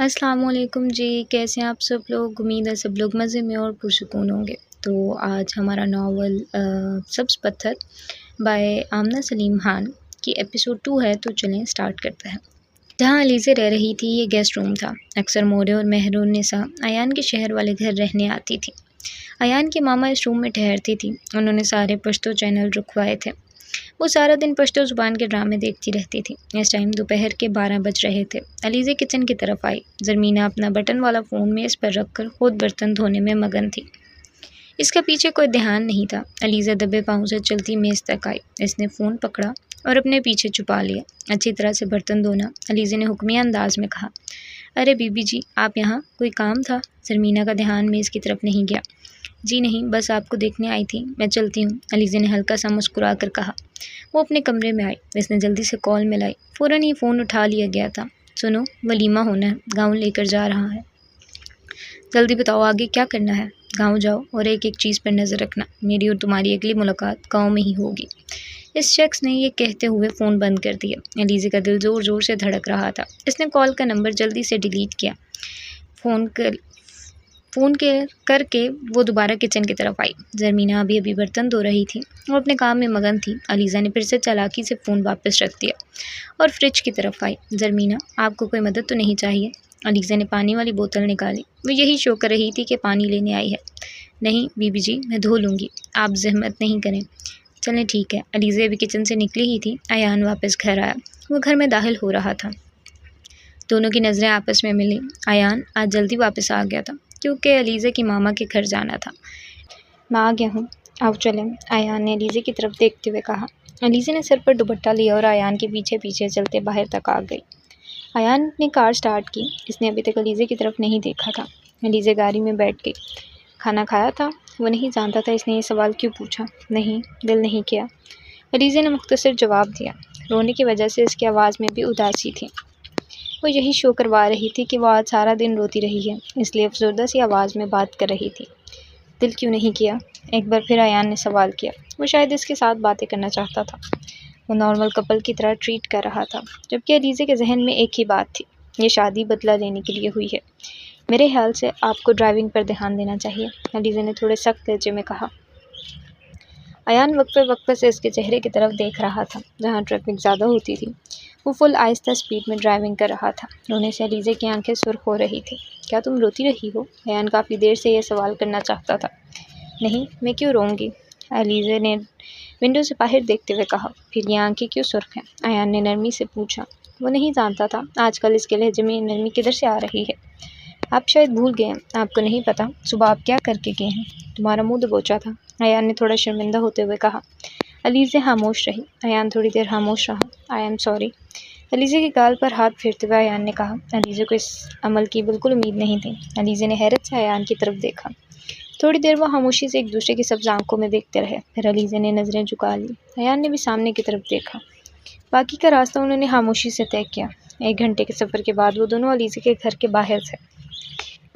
अस्सलामुअलैकुम जी, कैसे हैं आप सब लोग? उम्मीद है सब लोग मज़े में और पुरसुकून होंगे। तो आज हमारा नावल सब्ज़ पत्थर बाय आमना सलीम खान की एपिसोड 2 है, तो चलें स्टार्ट करते हैं। जहाँ अलीज़ा रह रही थी ये गेस्ट रूम था। अक्सर मोरे और मेहरुन्निसा अयान के शहर वाले घर रहने आती थी। अयान की मामा इस रूम में ठहरती थी। उन्होंने सारे पश्तो चैनल रुकवाए थे। वो सारा दिन पश्तो ज़ुबान के ड्रामे देखती रहती थी। इस टाइम दोपहर के 12 बज रहे थे। अलीज़ा किचन की तरफ आई। ज़रमीना अपना बटन वाला फ़ोन मेज़ पर रखकर खुद बर्तन धोने में मगन थी। इसका पीछे कोई ध्यान नहीं था। अलीज़ा दबे पाँव से चलती मेज़ तक आई। इसने फ़ोन पकड़ा और अपने पीछे छुपा लिया। अच्छी तरह से बर्तन धोना, अलीज़ा ने हुक्मिया अंदाज में कहा। अरे बीबी जी, आप यहाँ, कोई काम था? ज़रमीना का ध्यान मेज़ की तरफ नहीं गया। जी नहीं, बस आपको देखने आई थी, मैं चलती हूँ, अलीज़ा ने हल्का सा मुस्कुरा कर कहा। वो अपने कमरे में आई। इसने जल्दी से कॉल मिलाई। फ़ौरन ही फ़ोन उठा लिया गया था। सुनो, वलीमा होना है, गाँव लेकर जा रहा है। जल्दी बताओ आगे क्या करना है? गाँव जाओ और एक एक चीज़ पर नज़र रखना। मेरी और तुम्हारी अगली मुलाकात गाँव में ही होगी। इस शख्स ने ये कहते हुए फ़ोन बंद कर दिया। अलीज़ा का दिल ज़ोर ज़ोर से धड़क रहा था। इसने कॉल का नंबर जल्दी से डिलीट किया। फ़ोन करके वो दोबारा किचन की तरफ आई। ज़रमीना अभी अभी बर्तन धो रही थी। वो अपने काम में मगन थी। अलीज़ा ने फिर से चालाकी से फ़ोन वापस रख दिया और फ्रिज की तरफ आई। ज़रमीना, आपको कोई मदद तो नहीं चाहिए? अलीज़ा ने पानी वाली बोतल निकाली। वो यही शो कर रही थी कि पानी लेने आई है। नहीं बीबी जी, मैं धो लूँगी, आप ज़हमत नहीं करें। चलें ठीक है। अलीज़ा अभी किचन से निकली ही थी। अयान वापस घर आया। वो घर में दाखिल हो रहा था। दोनों की नज़रें आपस में मिली। अयान आज जल्दी वापस आ गया था क्योंकि अलीज़ा की मामा के घर जाना था। मैं आ गया हूँ, आओ चलें, अयान ने अलीज़ा की तरफ देखते हुए कहा। अलीज़ा ने सर पर दुपट्टा लिया और अयान के पीछे पीछे चलते बाहर तक आ गई। अयान ने कार स्टार्ट की। इसने अभी तक अलीज़ा की तरफ नहीं देखा था। अलीज़ा गाड़ी में बैठ गई। खाना खाया था? वो नहीं जानता था इसने ये सवाल क्यों पूछा। नहीं, दिल नहीं किया, अलीज़ा ने मुख्तसर जवाब दिया। रोने की वजह से इसकी आवाज़ में भी उदासी थी। वो यही शो करवा रही थी कि वो आज सारा दिन रोती रही है, इसलिए अफसरदा सी आवाज़ में बात कर रही थी। दिल क्यों नहीं किया? एक बार फिर अयान ने सवाल किया। वो शायद इसके साथ बातें करना चाहता था। वो नॉर्मल कपल की तरह ट्रीट कर रहा था, जबकि अलीज़ा के जहन में एक ही बात थी, ये शादी बदला लेने के लिए हुई है। मेरे ख्याल से आपको ड्राइविंग पर ध्यान देना चाहिए, अलीज़ा ने थोड़े सख्त लहजे में कहा। अयान वक्फे से इसके चेहरे की तरफ देख रहा था, जहाँ ट्रैफिक ज़्यादा होती थी। वो फुल आहिस्ता स्पीड में ड्राइविंग कर रहा था। रोने से अलीज़ा की आंखें सुर्ख हो रही थी। क्या तुम रोती रही हो? अयान काफ़ी देर से यह सवाल करना चाहता था। नहीं, मैं क्यों रोऊंगी? अलीज़ा ने विंडो से बाहर देखते हुए कहा। फिर ये आंखें क्यों सुर्ख हैं? अयान ने नरमी से पूछा। वो नहीं जानता था आजकल इसके लहजे में नरमी किधर से आ रही है। आप शायद भूल गए हैं, आपको नहीं पता सुबह आप क्या करके गए हैं? तुम्हारा मुंह दबोचा था, अयान ने थोड़ा शर्मिंदा होते हुए कहा। अलीज़ा खामोश रही। अयान थोड़ी देर खामोश रहा। आई एम सॉरी, अलीज़ा के गाल पर हाथ फेरते हुए अयान ने कहा। अलीज़ा को इस अमल की बिल्कुल उम्मीद नहीं थी। अलीज़ा ने हैरत से अयान की तरफ देखा। थोड़ी देर वो खामोशी से एक दूसरे की सब्ज़ आंखों में देखते रहे। फिर अलीज़ा ने नज़रें झुका ली। अयान ने भी सामने की तरफ देखा। बाकी का रास्ता उन्होंने खामोशी से तय किया। 1 घंटे के सफ़र के बाद वो दोनों अलीज़ा के घर के बाहर थे।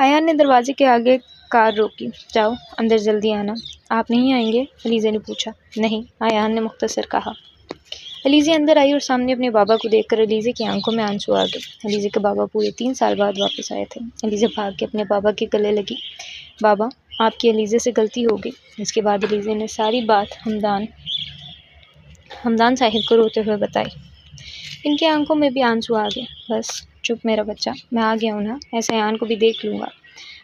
अयान ने दरवाजे के आगे कार रोकी। जाओ, अंदर जल्दी आना। आप नहीं आएंगे? अलीज़ा ने पूछा। नहीं, अयान ने मुख्तसर कहा। अलीज़ा अंदर आई और सामने अपने बाबा को देखकर अलीज़ा की आंखों में आंसू आ गए। अलीज़ा के बाबा पूरे 3 साल बाद वापस आए थे। अलीज़ा भाग के अपने बाबा के गले लगी। बाबा, आपकी अलीज़ा से गलती हो गई। इसके बाद अलीज़ा ने सारी बात हमदान साहिब को रोते हुए बताई। इनकी आंखों में भी आंसू आ गए। बस चुप मेरा बच्चा, मैं आ गया हूँ ना, ऐसे अयान को भी देख लूँगा।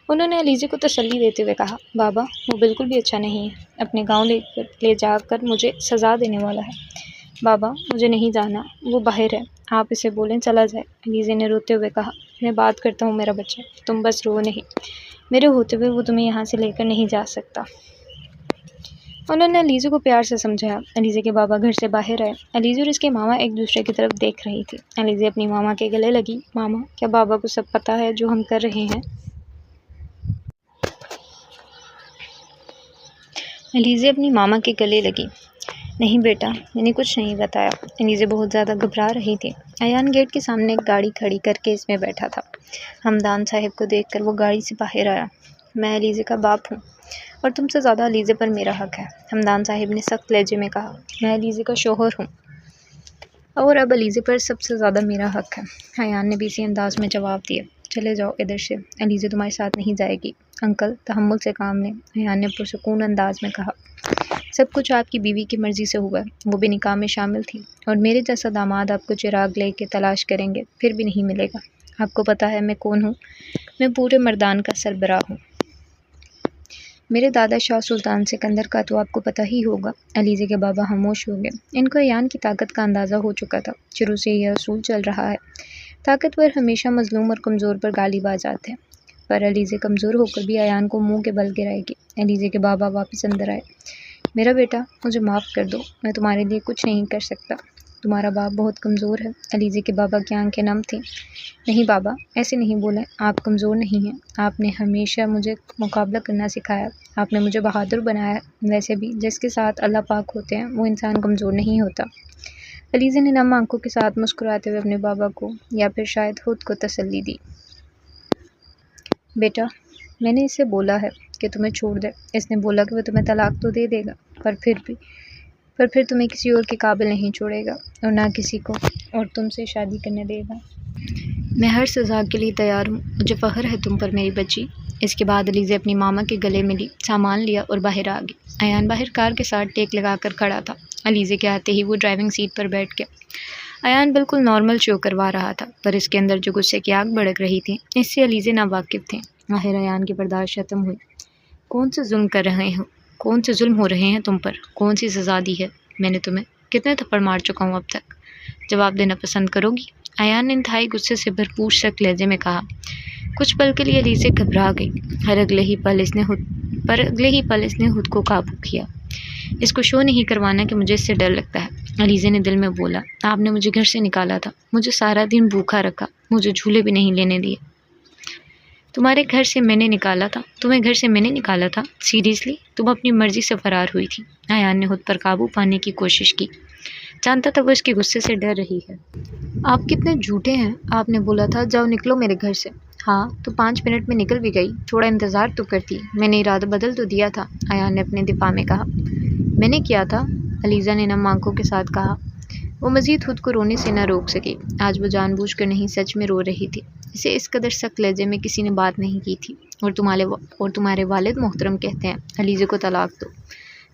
उन्होंने अलीज़ा को तसल्ली देते हुए कहा। बाबा, वो बिल्कुल भी अच्छा नहीं है, अपने गांव ले जाकर मुझे सज़ा देने वाला है। बाबा, मुझे नहीं जाना, वो बाहर है, आप इसे बोलें चला जाए। अलीज़ा ने रोते हुए कहा। मैं बात करता हूँ मेरा बच्चा, तुम बस रो नहीं। मेरे होते हुए वो तुम्हें यहाँ से लेकर नहीं जा सकता। उन्होंने अलीज़ा को प्यार से समझाया। अलीज़ा के बाबा घर से बाहर आए। अलीज़ा और इसके मामा एक दूसरे की तरफ देख रही थी। अलीज़ा अपनी मामा के गले लगी। मामा, क्या बाबा को सब पता है जो हम कर रहे हैं? अलीज़ा अपनी मामा के गले लगी। नहीं बेटा, मैंने कुछ नहीं बताया। अलीज़ा बहुत ज़्यादा घबरा रही थी। अयान गेट के सामने एक गाड़ी खड़ी करके इसमें बैठा था। हमदान साहिब को देखकर वो गाड़ी से बाहर आया। मैं अलीज़ा का बाप हूँ और तुमसे ज़्यादा अलीज़ा पर मेरा हक़ है, हमदान साहिब ने सख्त लहजे में कहा। मैं अलीज़ा का शौहर हूँ और अब अलीज़ा पर सबसे ज़्यादा मेरा हक़ है, अयान ने भी इसी अंदाज में जवाब दिया। चले जाओ इधर से, अलीज़ा तुम्हारे साथ नहीं जाएगी। अंकल तहम्मुल से काम लें, अयान ने पुरसुकून अंदाज में कहा। सब कुछ आपकी बीवी की मर्ज़ी से हुआ है, वो भी निकाह में शामिल थी, और मेरे जैसा दामाद आपको चिराग लेके तलाश करेंगे फिर भी नहीं मिलेगा। आपको पता है मैं कौन हूँ? मैं पूरे मर्दान का सरबराह हूँ। मेरे दादा शाह सुल्तान सिकंदर का तो आपको पता ही होगा। अलीज़ा के बाबा खामोश हो गए। इनको अयान की ताकत का अंदाज़ा हो चुका था। शुरू से यह असूल चल रहा है, ताकतवर हमेशा मजलूम और कमज़ोर पर गालिब आ जाते हैं। पर अलीज़ा कमज़ोर होकर भी अयान को मुंह के बल गिराएगी। अलीज़ा के बाबा वापस अंदर आए। मेरा बेटा, मुझे माफ़ कर दो, मैं तुम्हारे लिए कुछ नहीं कर सकता। तुम्हारा बाप बहुत कमज़ोर है। अलीज़ा के बाबा की आंखें नम थीं। नहीं बाबा, ऐसे नहीं बोलें, आप कमज़ोर नहीं हैं। आपने हमेशा मुझे मुकाबला करना सिखाया, आपने मुझे बहादुर बनाया। वैसे भी जिसके साथ अल्लाह पाक होते हैं वो इंसान कमज़ोर नहीं होता। अलीज़ा ने नम आंखों के साथ मुस्कुराते हुए अपने बाबा को या फिर शायद खुद को तसल्ली दी। बेटा, मैंने इसे बोला है कि तुम्हें छोड़ दे। इसने बोला कि वह तुम्हें तलाक तो दे देगा, पर फिर तुम्हें किसी और के काबिल नहीं छोड़ेगा और ना किसी को और तुमसे शादी करने देगा। मैं हर सज़ा के लिए तैयार हूँ, मुझे फ़ख्र है तुम पर मेरी बच्ची। इसके बाद अलीज़ा अपनी मामा के गले मिली, सामान लिया और बाहर आ गई। अयान बाहर कार के साथ टेक लगाकर खड़ा था। अलीज़ा के आते ही वो ड्राइविंग सीट पर बैठ गया। अयान बिल्कुल नॉर्मल शो करवा रहा था, पर इसके अंदर जो गुस्से की आग भड़क रही थी इससे अलीज़ा नावाकिफ़ थी। आखिर अयान की बर्दाश्त ख़त्म हुई। कौन से जुल्म कर रहे हो? कौन से जुल्म हो रहे हैं तुम पर? कौन सी सज़ा दी है मैंने तुम्हें? कितने थप्पड़ मार चुका हूँ अब तक? जवाब देना पसंद करोगी? अयान ने इंतहाई गुस्से से भरपूर सख्त लहजे में कहा। कुछ पल के लिए अलीज़ा घबरा गई, पर अगले ही पल इसने खुद को काबू किया। इसको शो नहीं करवाना कि मुझे इससे डर लगता है। अलीज़ा ने दिल में बोला, आपने मुझे घर से निकाला था, मुझे सारा दिन भूखा रखा, मुझे झूले भी नहीं लेने दिए। तुम्हारे घर से मैंने निकाला था? तुम्हें घर से मैंने निकाला था? सीरियसली? तुम अपनी मर्ज़ी से फ़रार हुई थी। अयान ने खुद पर काबू पाने की कोशिश की। जानता था वो इसके गुस्से से डर रही है। आप कितने झूठे हैं। आपने बोला था जाओ निकलो मेरे घर से। हाँ तो 5 मिनट में निकल भी गई, थोड़ा इंतज़ार तो करती। मैंने इरादा बदल तो दिया था, अयान ने अपने दिफा में कहा। मैंने किया था, अलीज़ा ने नम आंखों के साथ कहा। वो मज़ीद खुद को रोने से न रोक सकी। आज वो जानबूझकर नहीं, सच में रो रही थी। इसे इस कदर सख्त लहजे में किसी ने बात नहीं की थी। और तुम्हारे वालिद मोहतरम कहते हैं अलीज़ा को तलाक दो।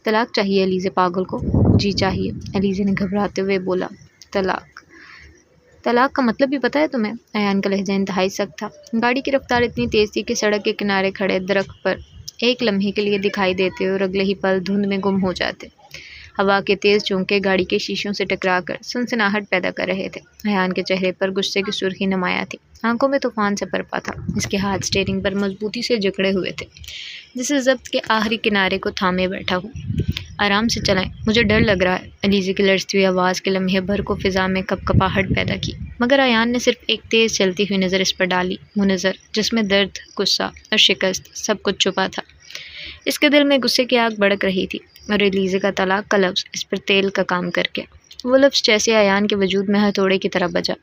तलाक चाहिए अलीज़ा पागल को? जी चाहिए, अलीज़ा ने घबराते हुए बोला। तलाक का मतलब भी पता है तुम्हें? अयान का लहजा इंतहाई सख्त था। गाड़ी की रफ्तार इतनी तेज़ थी कि सड़क के किनारे खड़े दरख्त पर एक लम्हे के लिए दिखाई देते और अगले ही पल धुंध में गुम हो जाते। हवा के तेज़ झोंके गाड़ी के शीशों से टकराकर सनसनाहट पैदा कर रहे थे। अयान के चेहरे पर गुस्से की सुर्खी नुमाया थी, आंखों में तूफान से बरपा था। इसके हाथ स्टीयरिंग पर मजबूती से जकड़े हुए थे, जिसे ज़ब्त के आखिरी किनारे को थामे बैठा हूँ। आराम से चलाएं, मुझे डर लग रहा है। अलीज़ा की लड़ती हुई आवाज़ के लम्हे भर को फ़िज़ा में कपकपाहट पैदा की, मगर अयान ने सिर्फ एक तेज़ चलती हुई नज़र इस पर डाली, वो नज़र जिसमें दर्द, गुस्सा और शिकस्त सब कुछ छुपा था। इसके दिल में गुस्से की आग भड़क रही थी और अलीज़ा का तलाक का लफ्ज़ इस पर तेल का काम कर गया। वो लफ्ज़ जैसे अयान के वजूद में हथौड़े की तरह बजा।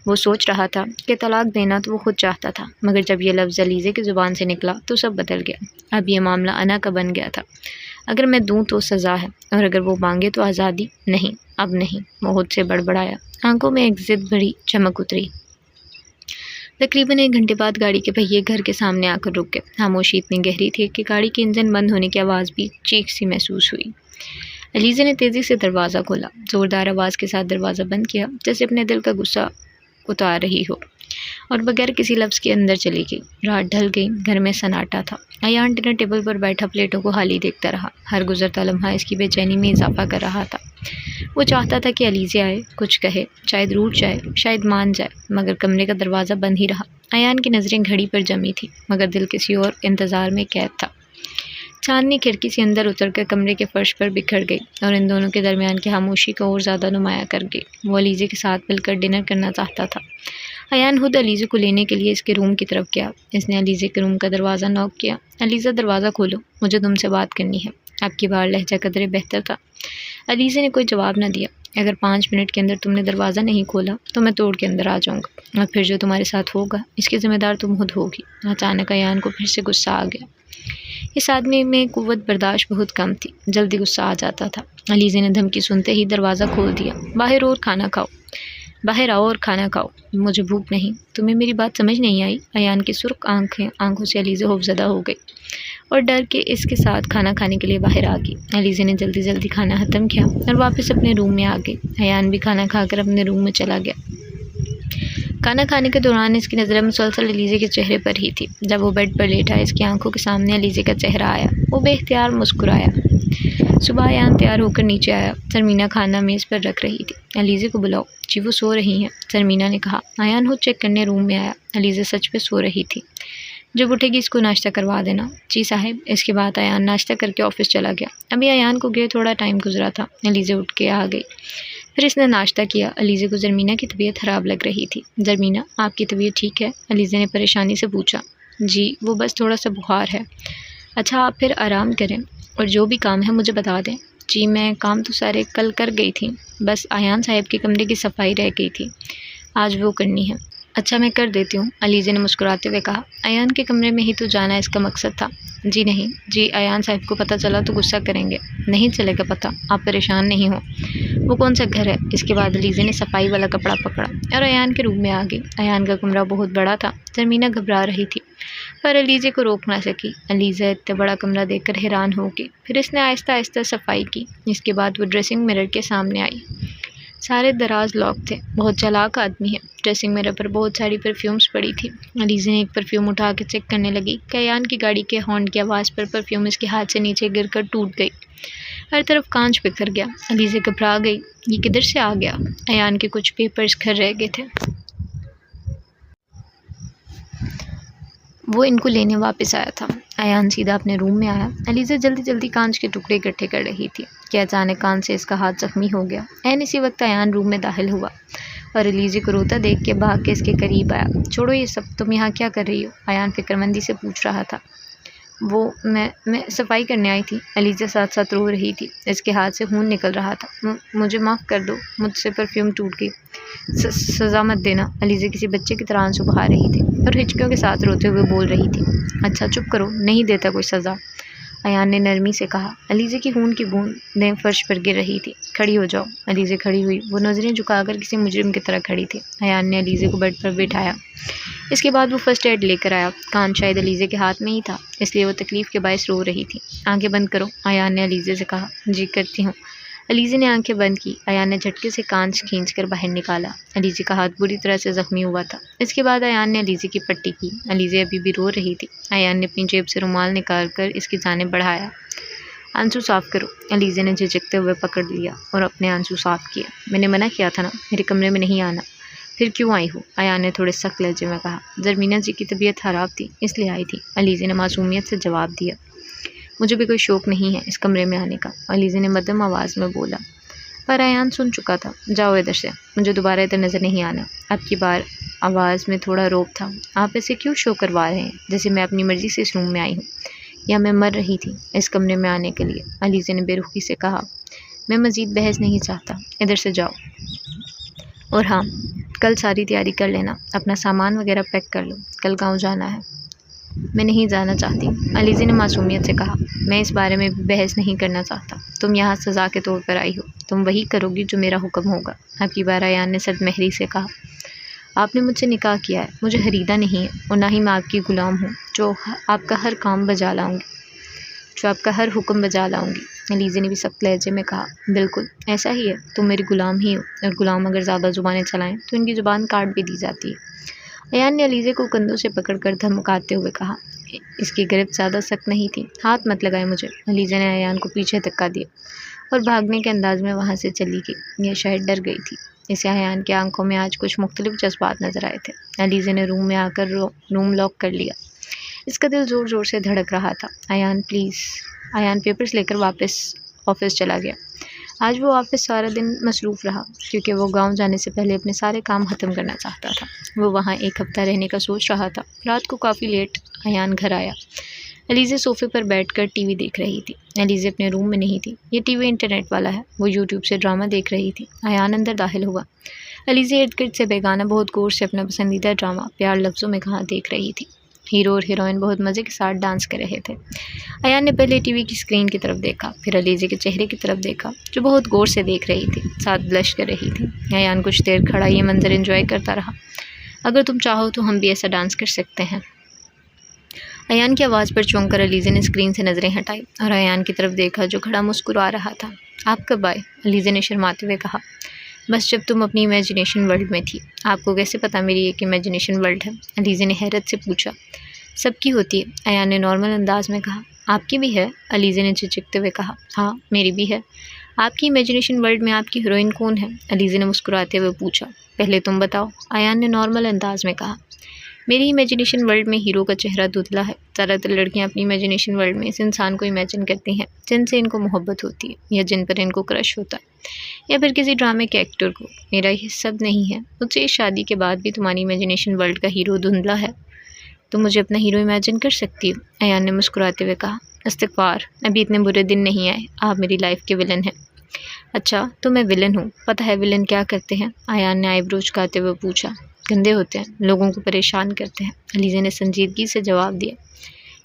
वो सोच रहा था कि तलाक देना तो वो खुद चाहता था, मगर जब ये लफ्ज़ अलीज़ा की ज़ुबान से निकला तो सब बदल गया। अब ये मामला अना का बन गया था। अगर मैं दूँ तो सज़ा है, और अगर वो मांगे तो आज़ादी। नहीं, अब नहीं, वो खुद से बड़बड़ाया। आंखों में एक ज़िद भरी चमक उतरी। तकरीबन 1 घंटे बाद गाड़ी के पहिए घर के सामने आकर रुक गए। खामोशी इतनी गहरी थी कि गाड़ी के इंजन बंद होने की आवाज़ भी चीख सी महसूस हुई। अलीज़ा ने तेज़ी से दरवाज़ा खोला, ज़ोरदार आवाज़ के साथ दरवाज़ा बंद किया, जैसे अपने दिल का गुस्सा उतार रही हो, और बगैर किसी लफ्ज़ के अंदर चली गई। रात ढल गई, घर में सन्नाटा था। अयान डिनर टेबल पर बैठा प्लेटों को खाली देखता रहा। हर गुजरता लम्हा इसकी बेचैनी में इजाफा कर रहा था। वो चाहता था कि अलीज़ा आए, कुछ कहे, शायद रूठ जाए, शायद मान जाए, मगर कमरे का दरवाज़ा बंद ही रहा। अयान की नज़रें घड़ी पर जमी थी, मगर दिल किसी और इंतज़ार में कैद था। चांदनी खिड़की से अंदर उतरकर कमरे के फर्श पर बिखर गई और इन दोनों के दरमियान की खामोशी को और ज़्यादा नुमाया कर गई। वो अलीज़ा के साथ मिलकर डिनर करना चाहता था। अयान खुद अलीज़ा को लेने के लिए इसके रूम की तरफ गया। इसने अलीज़ा के रूम का दरवाज़ा नॉक किया। अलीज़ा, दरवाज़ा खोलो, मुझे तुमसे बात करनी है। आपकी बार लहजा कदरे बेहतर था। अलीज़ा ने कोई जवाब न दिया। अगर 5 मिनट के अंदर तुमने दरवाज़ा नहीं खोला तो मैं तोड़ के अंदर आ जाऊँगा, और फिर जो तुम्हारे साथ होगा इसकी ज़िम्मेदार तुम खुद होगी। अचानक अयान को फिर से गुस्सा आ गया। इस आदमी में कुव्वत बर्दाश्त बहुत कम थी, जल्दी गुस्सा आ जाता था। अलीज़ा ने धमकी सुनते ही दरवाज़ा खोल दिया। बाहर और खाना खाओ। बाहर आओ और खाना खाओ, मुझे भूख नहीं। तुम्हें मेरी बात समझ नहीं आई? अयान की सुर्ख आंखों से अलीज़ा खौफज़दा हो गई और डर के इसके साथ खाना खाने के लिए बाहर आ गई। अलीज़ा ने जल्दी जल्दी खाना ख़त्म किया और वापस अपने रूम में आ गई। अयान भी खाना खाकर अपने रूम में चला गया। खाना खाने के दौरान इसकी नज़र मुसलसल अलीज़ा के चेहरे पर ही थी। जब वो बेड पर लेटा, इसकी आंखों के सामने अलीज़ा का चेहरा आया। वो बेख्तियार मुस्कुराया। सुबह अयान तैयार होकर नीचे आया। सरमीना खाना मेज़ पर रख रही थी। अलीज़ा को बुलाओ, जी वो सो रही हैं, सरमीना ने कहा। अयान हुद चेक करने रूम में आया। अलीज़ा सच पे सो रही थी। जब उठेगी इसको नाश्ता करवा देना। जी साहिब। इसके बाद अयान नाश्ता करके ऑफिस चला गया। अभी अयान को गए थोड़ा टाइम गुजरा था, अलीज़ा उठ के आ गई। फिर इसने नाश्ता किया। अलीज़ा को ज़रमीना की तबीयत ख़राब लग रही थी। ज़रमीना, आपकी तबीयत ठीक है? अलीज़ा ने परेशानी से पूछा। जी वो बस थोड़ा सा बुखार है। अच्छा आप फिर आराम करें और जो भी काम है मुझे बता दें। जी मैं काम तो सारे कल कर गई थी, बस अयान साहिब के कमरे की सफाई रह गई थी, आज वो करनी है। अच्छा मैं कर देती हूँ, अलीज़ा ने मुस्कुराते हुए कहा। अयान के कमरे में ही तो जाना इसका मकसद था। जी नहीं, जी अयान साहिब को पता चला तो गुस्सा करेंगे। नहीं चलेगा पता, आप परेशान नहीं हो। वो कौन सा घर है? इसके बाद अलीज़ा ने सफाई वाला कपड़ा पकड़ा और अयान के रूम में आ गई। अयान का कमरा बहुत बड़ा था। ज़रमीना घबरा रही थी पर अलीज़ा को रोक ना सकी। अलीज़ा इतना बड़ा कमरा देखकर हैरान हो गई। फिर इसने आहिस्ता आहिस्ता सफाई की। इसके बाद वो ड्रेसिंग मिरर के सामने आई। सारे दराज लॉक थे। बहुत चालाक आदमी है। ड्रेसिंग मिरर पर बहुत सारी परफ्यूम्स पड़ी थी। अलीज़ा ने एक परफ्यूम उठा के चेक करने लगी कि अयान की गाड़ी के हॉर्न की आवाज़ पर परफ्यूम इसके हाथ से नीचे गिरकर टूट गई। हर तरफ कांच बिखर गया। अलीज़ा घबरा गई। ये किधर से आ गया? अयान के कुछ पेपर्स घर रह गए थे, वो इनको लेने वापस आया था। अयान सीधा अपने रूम में आया। अलीज़ा जल्दी जल्दी कांच के टुकड़े इकट्ठे कर रही थी कि अचानक कान से इसका हाथ जख्मी हो गया। ऐन इसी वक्त अयान रूम में दाखिल हुआ और अलीज़ा को रोता देख के भाग के इसके करीब आया। छोड़ो ये सब, तुम यहाँ क्या कर रही हो? अयान फिक्रमंदी से पूछ रहा था। वो मैं सफाई करने आई थी। अलीज़ा साथ साथ रो रही थी। इसके हाथ से खून निकल रहा था। मुझे माफ़ कर दो, मुझसे परफ्यूम टूट गई। सज़ा मत देना। अलीज़ा किसी बच्चे की तरह आंसू बहा रही थी और हिचकियों के साथ रोते हुए बोल रही थी। अच्छा चुप करो, नहीं देता कोई सज़ा, अयान ने नरमी से कहा। अलीज़ा की खून की बूंदें फर्श पर गिर रही थी। खड़ी हो जाओ। अलीज़ा खड़ी हुई। वो नज़रें झुकाकर किसी मुजरिम की तरह खड़ी थी। अयान ने अलीज़ा को बेड पर बिठाया। इसके बाद वो फर्स्ट एड लेकर आया। कान शायद अलीज़ा के हाथ में ही था, इसलिए वो तकलीफ़ के बायस रो रही थी। आंखें बंद करो, अयान ने अलीज़ा से कहा। जी करती हूँ। अलीज़ा ने आंखें बंद की। अयान ने झटके से कांच खींचकर बाहर निकाला। अलीज़ा का हाथ बुरी तरह से ज़ख्मी हुआ था। इसके बाद अयान ने अलीज़ा की पट्टी की। अलीज़ा अभी भी रो रही थी। अयान ने अपनी जेब से रुमाल निकाल कर इसकी जानिब बढ़ाया। आंसू साफ़ करो। अलीज़ा ने झिझकते हुए पकड़ लिया और अपने आंसू साफ़ किए। मैंने मना किया था ना, मेरे कमरे में नहीं आना। फिर क्यों आई हो? अयान ने थोड़े सख्त लहजे में कहा। ज़रमीना जी की तबीयत ख़राब थी, इसलिए आई थी। अलीज़ा ने मासूमियत से जवाब दिया। मुझे भी कोई शौक़ नहीं है इस कमरे में आने का, अलीज़ा ने मध्यम आवाज़ में बोला। पर अयान सुन चुका था। जाओ इधर से, मुझे दोबारा इधर नज़र नहीं आना। अब की बार आवाज़ में थोड़ा रोब था। आप ऐसे क्यों शो करवा रहे हैं जैसे मैं अपनी मर्ज़ी से इस रूम में आई हूँ, या मैं मर रही थी इस कमरे में आने के लिए? अलीज़ा ने बेरुखी से कहा। मैं मज़ीद बहस नहीं चाहता, इधर से जाओ। और हाँ, कल सारी तैयारी कर लेना, अपना सामान वगैरह पैक कर लो, कल गाँव जाना है। मैं नहीं जाना चाहती, अलीज़ा ने मासूमियत से कहा। मैं इस बारे में बहस नहीं करना चाहता। तुम यहाँ सज़ा के तौर पर आई हो, तुम वही करोगी जो मेरा हुक्म होगा। अब की बार अयान ने सदमहरी से कहा। आपने मुझसे निकाह किया है, मुझे खरीदा नहीं है, और ना ही मैं आपकी ग़ुलाम हूँ जो आपका हर काम बजा लाऊँगी, जो आपका हर हुक्म बजा लाऊँगी। अलीज़ा ने भी सख्त लहजे में कहा। बिल्कुल ऐसा ही है, तुम मेरी ग़ुलाम ही हो, और ग़ुलाम अगर ज़्यादा ज़ुबानें चलाएँ तो इनकी ज़ुबान काट भी दी जाती है। अयान ने अलीज़ा को कंधों से पकड़कर धमकाते हुए कहा। इसकी गिरफ्त ज़्यादा सख्त नहीं थी। हाथ मत लगाए मुझे। अलीज़ा ने अयान को पीछे धक्का दिया और भागने के अंदाज में वहाँ से चली गई। यह शायद डर गई थी। इसे अयान की आंखों में आज कुछ मुख्तलिफ जज्बात नज़र आए थे। अलीज़ा ने रूम में आकर रूम लॉक कर लिया। इसका दिल ज़ोर ज़ोर से धड़क रहा था। अयान प्लीज़। अयान पेपर्स लेकर वापस ऑफिस चला गया। आज वो ऑफिस सारा दिन मसरूफ़ रहा क्योंकि वो गांव जाने से पहले अपने सारे काम ख़त्म करना चाहता था। वो वहाँ एक हफ़्ता रहने का सोच रहा था। रात को काफ़ी लेट अयान घर आया। अलीज़ा सोफ़े पर बैठकर टीवी देख रही थी। अलीज़ा अपने रूम में नहीं थी। ये टीवी इंटरनेट वाला है। वो यूट्यूब से ड्रामा देख रही थी। अयान अंदर दाखिल हुआ। अलीज़ा इर्द गिर्द से बेगाना बहुत गौर से अपना पसंदीदा ड्रामा प्यार लफ्ज़ों में कहाँ देख रही थी। हीरो और हीरोइन बहुत मज़े के साथ डांस कर रहे थे। अयान ने पहले टीवी की स्क्रीन की तरफ देखा, फिर अलीज़ा के चेहरे की तरफ देखा, जो बहुत गौर से देख रही थी, साथ ब्लश कर रही थी। अयान कुछ देर खड़ा ये मंजर एंजॉय करता रहा। अगर तुम चाहो तो हम भी ऐसा डांस कर सकते हैं। अयान की आवाज़ पर चौंक कर अलीज़ा ने स्क्रीन से नज़रें हटाई और अयान की तरफ देखा, जो खड़ा मुस्कुरा रहा था। आप कब आए? अलीज़ा ने शर्माते हुए कहा। बस जब तुम अपनी इमेजिनेशन वर्ल्ड में थी। आपको कैसे पता मेरी एक इमेजिनेशन वर्ल्ड है? अलीज़ा ने हैरत से पूछा। सबकी होती है, अयान ने नॉर्मल अंदाज में कहा। आपकी भी है? अलीज़ा ने झिझकते हुए कहा। हाँ, मेरी भी है। आपकी इमेजिनेशन वर्ल्ड में आपकी हीरोइन कौन है? अलीज़ा ने मुस्कुराते हुए पूछा। पहले तुम बताओ, अयान ने नॉर्मल अंदाज में कहा। मेरी इमेजिनेशन वर्ल्ड में हीरो का चेहरा धुंधला है। ज़्यादातर लड़कियां अपनी इमेजिनेशन वर्ल्ड में इस इंसान को इमेजिन करती हैं जिनसे इनको मोहब्बत होती है या जिन पर इनको क्रश होता है, या फिर किसी ड्रामे के एक्टर को। मेरा ये सब नहीं है। मुझसे इस शादी के बाद भी तुम्हारी इमेजिनेशन वर्ल्ड का हीरो धुंधला है। तुम मुझे अपना हीरो इमेजिन कर सकती हो? अयान ने मुस्कुराते हुए कहा। इस्तग़फ़ार, अभी इतने बुरे दिन नहीं आए। आप मेरी लाइफ के विलन हैं। अच्छा, तो मैं विलन हूँ। पता है विलन क्या करते हैं? अयान ने आईब्रो झुकाते हुए पूछा। गंदे होते हैं, लोगों को परेशान करते हैं। अलीज़ा ने संजीदगी से जवाब दिया।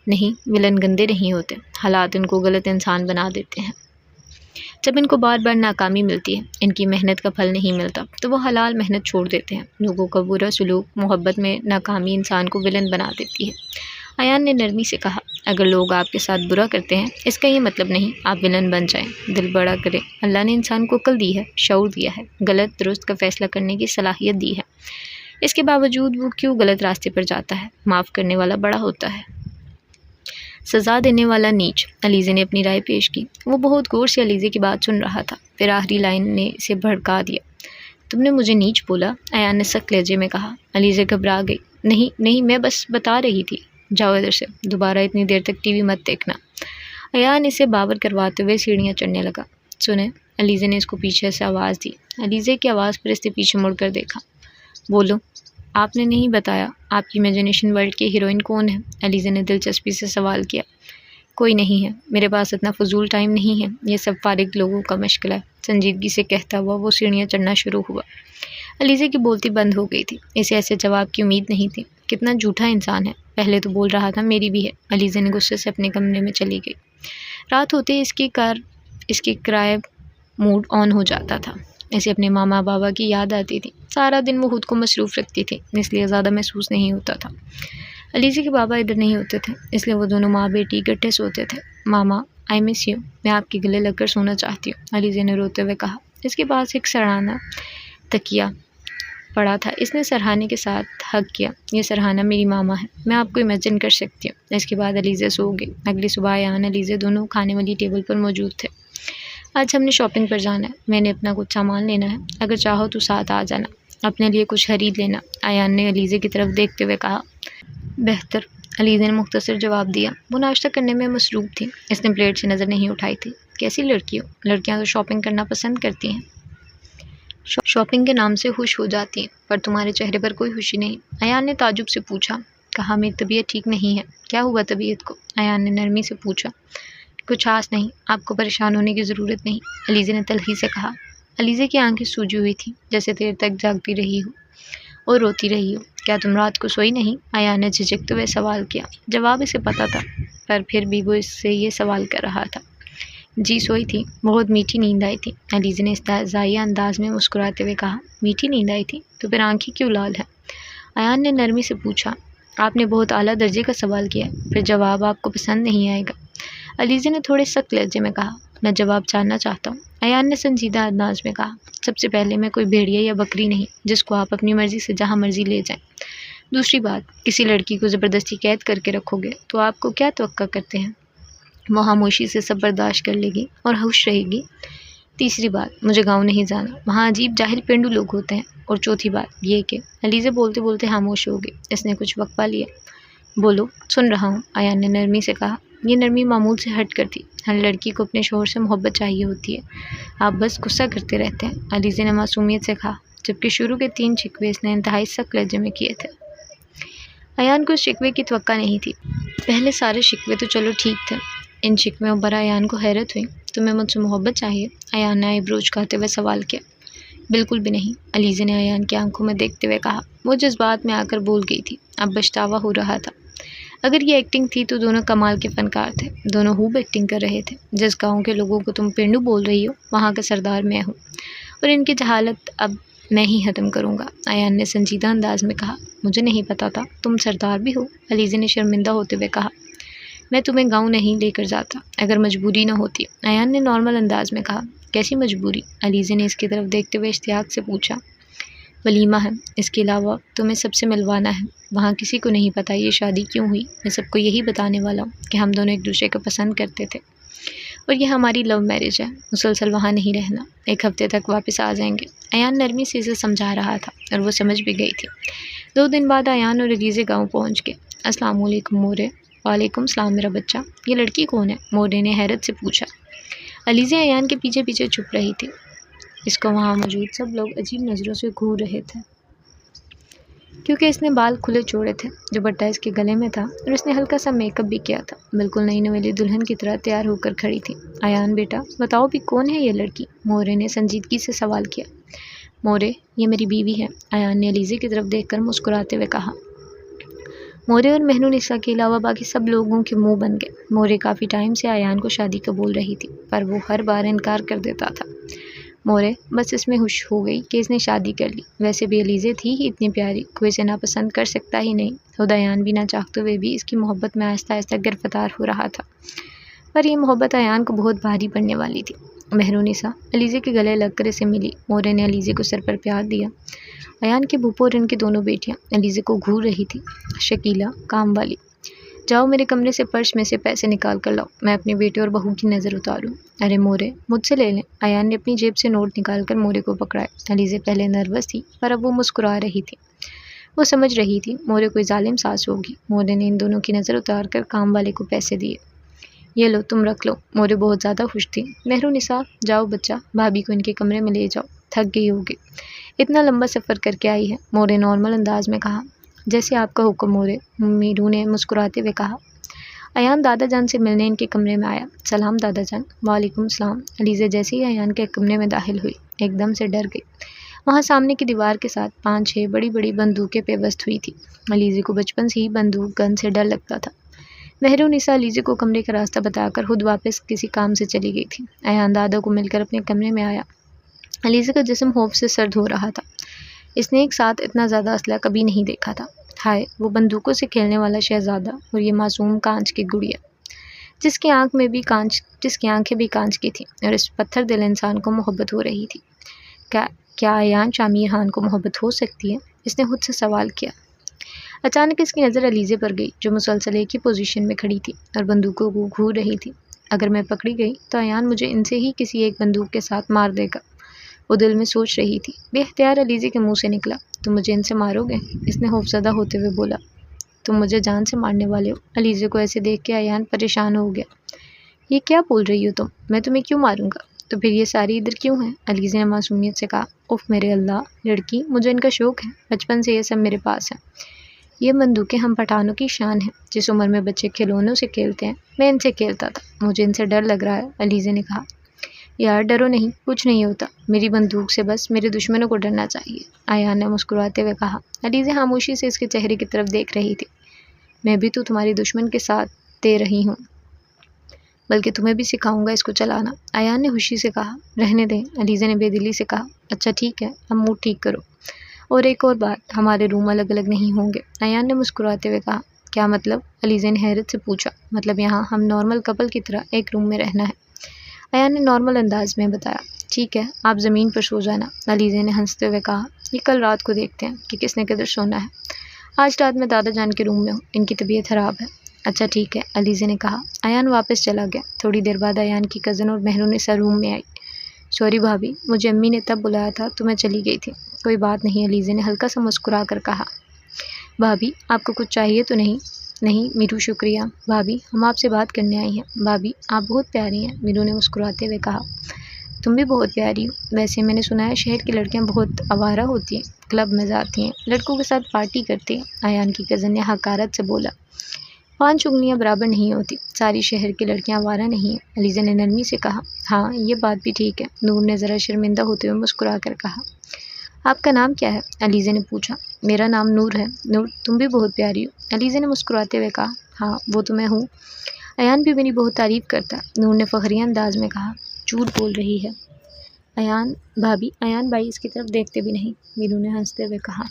नहीं, विलन गंदे नहीं होते। हालात इनको गलत इंसान बना देते हैं। जब इनको बार बार नाकामी मिलती है, इनकी मेहनत का फल नहीं मिलता, तो वो हलाल मेहनत छोड़ देते हैं। लोगों का बुरा सलूक, मोहब्बत में नाकामी इंसान को विलन बना देती है। अयान ने नरमी से कहा। अगर लोग आपके साथ बुरा करते हैं, इसका ये मतलब नहीं आप विलन बन जाएं। दिल बड़ा करें। अल्लाह ने इंसान को अक्ल दी है, शऊर दिया है, गलत दुरुस्त का फैसला करने की सलाहियत दी है। इसके बावजूद वो क्यों गलत रास्ते पर जाता है? माफ़ करने वाला बड़ा होता है, सज़ा देने वाला नीच। अलीज़ा ने अपनी राय पेश की। वो बहुत गौर से अलीज़ा की बात सुन रहा था। फिर आखिरी लाइन ने इसे भड़का दिया। तुमने मुझे नीच बोला? अयान ने सख्त लहजे में कहा। अलीज़ा घबरा गई। नहीं नहीं, मैं बस बता रही थी। जाओ इधर से, दोबारा इतनी देर तक टीवी मत देखना। अयान इसे बावर करवाते हुए सीढ़ियाँ चढ़ने लगा। सुने, अलीज़ा ने इसको पीछे से आवाज़ दी। अलीज़ा की आवाज़ पर इसने पीछे मुड़कर देखा। बोलो, आपने नहीं बताया आपकी इमेजिनेशन वर्ल्ड की हीरोइन कौन है? अलीज़ा ने दिलचस्पी से सवाल किया। कोई नहीं है, मेरे पास इतना फजूल टाइम नहीं है। ये सब फारिग लोगों का मशगला है। संजीदगी से कहता हुआ वो सीढ़ियाँ चढ़ना शुरू हुआ। अलीज़ा की बोलती बंद हो गई थी। इसे ऐसे जवाब की उम्मीद नहीं थी। कितना झूठा इंसान है। पहले तो बोल रहा था मेरी भी है। अलीज़ा ने गुस्से से अपने कमरे में चली गई। रात होते ही इसकी किराए मूड ऑन हो जाता था। इसे अपने मामा बाबा की याद आती थी। सारा दिन वो खुद को मसरूफ़ रखती थी, इसलिए ज़्यादा महसूस नहीं होता था। अलीज़ा के बाबा इधर नहीं होते थे, इसलिए वो दोनों माँ बेटी इकट्ठे सोते थे। मामा, आई मिस यू। मैं आपके गले लगकर सोना चाहती हूँ, अलीज़ा ने रोते हुए कहा। इसके पास एक सराहना तकिया पड़ा था। इसने सरहाने के साथ हक किया। ये सरहाना मेरी मामा है, मैं आपको इमेजिन कर सकती हूँ। इसके बाद अलीज़ा सो गई। अगली सुबह अयान अलीज़ा दोनों खाने वाली टेबल पर मौजूद थे। आज हमने शॉपिंग पर जाना है। मैंने अपना कुछ सामान लेना है। अगर चाहो तो साथ आ जाना, अपने लिए कुछ खरीद लेना, अयान ने अलीज़ा की तरफ देखते हुए कहा। बेहतर, अलीज़ा ने मुख्तसर जवाब दिया। वो नाश्ता करने में मसरूफ़ थी। इसने प्लेट से नज़र नहीं उठाई थी। कैसी लड़की हो, लड़कियां तो शॉपिंग करना पसंद करती हैं, शॉपिंग के नाम से खुश हो जाती हैं, पर तुम्हारे चेहरे पर कोई खुशी नहीं। अयान ने ताजुब से पूछा। कहा मेरी तबीयत ठीक नहीं है। क्या हुआ तबीयत को? अयान ने नरमी से पूछा। कुछ खास नहीं, आपको परेशान होने की ज़रूरत नहीं, अलीज़ा ने तल्खी से कहा। अलीज़ा की आंखें सूजी हुई थी, जैसे देर तक जागती रही हो और रोती रही हो। क्या तुम रात को सोई नहीं? अयान ने झिझकते हुए सवाल किया। जवाब इसे पता था, पर फिर भी वो इससे ये सवाल कर रहा था। जी सोई थी, बहुत मीठी नींद आई थी, अलीज़ा ने इस्तेज़ाई अंदाज में मुस्कुराते हुए कहा। मीठी नींद आई थी? तो फिर आंखें क्यों लाल है? अयान ने नरमी से पूछा। आपने बहुत आला दर्जे का सवाल किया, फिर जवाब आपको पसंद नहीं आएगा, अलीज़ा ने थोड़े सख्त लहजे में कहा। मैं जवाब जानना चाहता हूँ, अयान ने संजीदा अंदाज में कहा। सबसे पहले मैं कोई भेड़िया या बकरी नहीं जिसको आप अपनी मर्ज़ी से जहाँ मर्ज़ी ले जाएं। दूसरी बात, किसी लड़की को ज़बरदस्ती कैद करके रखोगे तो आपको क्या तवक्का करते हैं? वो खामोशी से सब बर्दाश्त कर लेगी और खुश रहेगी। तीसरी बात, मुझे गाँव नहीं जाना, वहाँ अजीब जाहिल पेंडू लोग होते हैं। और चौथी बात ये कि अलीज़ा बोलते बोलते खामोश हो गई। इसने कुछ वक्फा लिया। बोलो, सुन रहा हूँ, अयान ने नरमी से कहा। ये नरमी मामूल से हट कर थी। हर लड़की को अपने शौहर से मोहब्बत चाहिए होती है, आप बस गुस्सा करते रहते हैं, अलीज़ा ने मासूमियत से कहा, जबकि शुरू के 3 शिकवे इसने इंतहाई सख्त लहजे में किए थे। अयान को शिकवे की तवक्का नहीं थी। पहले सारे शिकवे तो चलो ठीक थे, इन शिकवें पर अयान को हैरत हुई। तुम्हें मुझसे मोहब्बत चाहिए? अयान ने आईब्रो झुकाते हुए सवाल किया। बिल्कुल भी नहीं, अलीज़ा ने अयान की आंखों में देखते हुए कहा। वो जज्बात में आकर बोल गई थी, अब पछतावा हो रहा था। अगर ये एक्टिंग थी तो दोनों कमाल के फ़नकार थे। दोनों खूब एक्टिंग कर रहे थे। जिस गाँव के लोगों को तुम पेंडू बोल रही हो, वहाँ का सरदार मैं हूँ और इनकी जहालत अब मैं ही ख़त्म करूँगा, अयान ने संजीदा अंदाज में कहा। मुझे नहीं पता था तुम सरदार भी हो, अलीज़ा ने शर्मिंदा होते हुए कहा। मैं तुम्हें गाँव नहीं लेकर जाता अगर मजबूरी न होती, अयान ने नॉर्मल अंदाज में कहा। कैसी मजबूरी? अलीज़ा ने इसकी तरफ देखते हुए इश्तियाक से पूछा। वलीमा है, इसके अलावा तुम्हें सबसे मिलवाना है। वहाँ किसी को नहीं पता ये शादी क्यों हुई। मैं सबको यही बताने वाला हूँ कि हम दोनों एक दूसरे को पसंद करते थे और यह हमारी लव मैरिज है। मुसलसल वहाँ नहीं रहना, 1 हफ्ते तक वापस आ जाएंगे। अयान नरमी से इसे समझा रहा था और वो समझ भी गई थी। 2 दिन बाद अयान और अलीज़ा गाँव पहुँच गए। अस्सलाम वालेकुम मोरे। वालेकुम सलाम मेरा बच्चा। ये लड़की कौन है? मोरे ने हैरत से पूछा। अलीज़ा अयान के पीछे पीछे छुप रही थी। इसको वहाँ मौजूद सब लोग अजीब नज़रों से घूर रहे थे क्योंकि इसने बाल खुले छोड़े थे, दुपट्टा इसके गले में था और इसने हल्का सा मेकअप भी किया था। बिल्कुल नई नवेली दुल्हन की तरह तैयार होकर खड़ी थी। अयान बेटा बताओ भी कौन है ये लड़की? मोरे ने संजीदगी से सवाल किया। मोरे, ये मेरी बीवी है, अयान ने अलीज़ा की तरफ देखकर मुस्कुराते हुए कहा। मोरे और मेहरुनिसा के अलावा बाकी सब लोगों के मुंह बन गए। मोरे काफ़ी टाइम से अयान को शादी का बोल रही थी पर वो हर बार इनकार कर देता था। मोरे बस इसमें खुश हो गई कि इसने शादी कर ली। वैसे भी अलीज़ा थी ही इतनी प्यारी, कोई इसे नापसंद कर सकता ही नहीं। खुद अयान भी ना चाहते हुए भी इसकी मोहब्बत में आहिस्ता आहिस्ता गिरफ्तार हो रहा था। पर यह मोहब्बत अयान को बहुत भारी पड़ने वाली थी। मेहरुनिसा अलीज़ा के गले लगकर इसे मिली। मोरे ने अलीज़ा को सर पर प्यार दिया। अयान की भूपो और इनकी दोनों बेटियां अलीज़ा को घूर रही थी। शकीला काम वाली, जाओ मेरे कमरे से पर्स में से पैसे निकाल कर लाओ, मैं अपने बेटे और बहू की नज़र उतारूं। अरे मोरे मुझसे ले लें। अयान ने अपनी जेब से नोट निकाल कर मोरे को पकड़ाए। अलीज़ा पहले नर्वस थी पर अब वो मुस्कुरा रही थी। वो समझ रही थी मोरे कोई जालिम सास होगी। मोरे ने इन दोनों की नज़र उतार कर काम वाले को पैसे दिए। ये लो तुम रख लो। मोरे बहुत ज़्यादा खुश थी। मेहरुनिसा जाओ बच्चा, भाभी को इनके कमरे में ले जाओ, थक गई होगी, इतना लंबा सफ़र करके आई है, मोरे नॉर्मल अंदाज में कहा। जैसे आपका हुक्म मोरे, मीरू ने मुस्कुराते हुए कहा। अयान दादा जान से मिलने इनके कमरे में आया। सलाम दादा जान। वालेकुम सलाम। अलीज़ा जैसे ही अयान के कमरे में दाखिल हुई एकदम से डर गई। वहाँ सामने की दीवार के साथ 5-6 बड़ी बड़ी बंदूकें पेवस्त हुई थी। अलीज़ा को बचपन से ही बंदूक गन से डर लगता था। मेहरुनिसा अलीज़ा को कमरे का रास्ता बताकर खुद वापस किसी काम से चली गई थी। अयान दादा को मिलकर अपने कमरे में आया। अलीज़ा का जिस्म खौफ से सर्द हो रहा था। इसने एक साथ इतना ज़्यादा असला कभी नहीं देखा था। हाय, वो बंदूकों से खेलने वाला शहज़ादा और ये मासूम कांच की गुड़िया जिसकी आंखें भी कांच की थीं और इस पत्थर दिल इंसान को मोहब्बत हो रही थी। क्या अयान शामिर खान को मोहब्बत हो सकती है? इसने खुद से सवाल किया। अचानक इसकी नज़र अलीज़ा पर गई जो मुसलसल एक ही पोजीशन में खड़ी थी और बंदूकों को घूर रही थी। अगर मैं पकड़ी गई तो अयान मुझे इनसे ही किसी एक बंदूक के साथ मार देगा, वो दिल में सोच रही थी। बेख्तियार अलीज़ा के मुंह से निकला, तुम मुझे इनसे मारोगे? इसने खौफज़दा होते हुए बोला। तुम मुझे जान से मारने वाले हो? अलीज़ा को ऐसे देख के अयान परेशान हो गया। ये क्या बोल रही हो तुम? मैं तुम्हें क्यों मारूंगा? तो फिर ये सारी इधर क्यों है? अलीज़ा ने मासूमियत से कहा। उफ मेरे अल्लाह लड़की, मुझे इनका शौक़ है, बचपन से ये सब मेरे पास है। ये बंदूकें हम पठानों की शान है। जिस उम्र में बच्चे खिलौनों से खेलते हैं मैं इनसे खेलता था, मुझे इनसे डर लग रहा है, अलीज़ा ने कहा। यार डरो नहीं, कुछ नहीं होता, मेरी बंदूक से बस मेरे दुश्मनों को डरना चाहिए, अयान ने मुस्कुराते हुए कहा। अलीज़ा खामोशी से इसके चेहरे की तरफ देख रही थी। मैं भी तो तुम्हारी दुश्मन के साथ दे रही हूँ, बल्कि तुम्हें भी सिखाऊंगा इसको चलाना, अयान ने खुशी से कहा। रहने दें, अलीज़ा ने बेदिली से कहा। अच्छा ठीक है, अब मूड ठीक करो। और एक और बात, हमारे रूम अलग अलग नहीं होंगे, अयान ने मुस्कुराते हुए कहा। क्या मतलब? अलीज़ा ने हैरत से पूछा। मतलब यहाँ हम नॉर्मल कपल की तरह एक रूम में रहना है, अयान ने नॉर्मल अंदाज में बताया। ठीक है, आप ज़मीन पर सो जाना, अलीज़ा ने हंसते हुए कहा। ये कल रात को देखते हैं कि किसने किधर सोना है। आज रात मैं दादा जान के रूम में हूँ, इनकी तबीयत ख़राब है। अच्छा ठीक है, अलीज़ा ने कहा। अयान वापस चला गया। थोड़ी देर बाद अयान की कज़न और मेहरुनिसा रूम में आई। सॉरी भाभी, मुझे अम्मी ने तब बुलाया था तो मैं चली गई थी। कोई बात नहीं, अलीज़ा ने हल्का सा मुस्कुरा कर कहा। भाभी आपको कुछ चाहिए तो नहीं? नहीं मीरू शुक्रिया भाभी, हम आपसे बात करने आई हैं। भाभी आप बहुत प्यारी हैं, मीरू ने मुस्कुराते हुए कहा। तुम भी बहुत प्यारी हो। वैसे मैंने सुना है शहर की लड़कियां बहुत आवारा होती हैं, क्लब में जाती हैं, लड़कों के साथ पार्टी करती हैं, अयान की कज़न ने हकारत से बोला। 5 उंगलियां बराबर नहीं होती, सारी शहर की लड़कियां आवारा नहीं हैं, अलीज़ा ने नरमी से कहा। हाँ ये बात भी ठीक है, नूर ने ज़रा शर्मिंदा होते हुए मुस्कुरा कर कहा। आपका नाम क्या है? अलीज़ा ने पूछा। मेरा नाम नूर है। नूर, तुम भी बहुत प्यारी हो, अलीज़ा ने मुस्कुराते हुए कहा। हाँ, वो तो मैं हूँ। अयान भी मेरी बहुत तारीफ़ करता है, नूर ने फ़खरिया अंदाज में कहा। झूठ बोल रही है अयान भाई इसकी तरफ देखते भी नहीं, मीनू ने हंसते हुए कहा।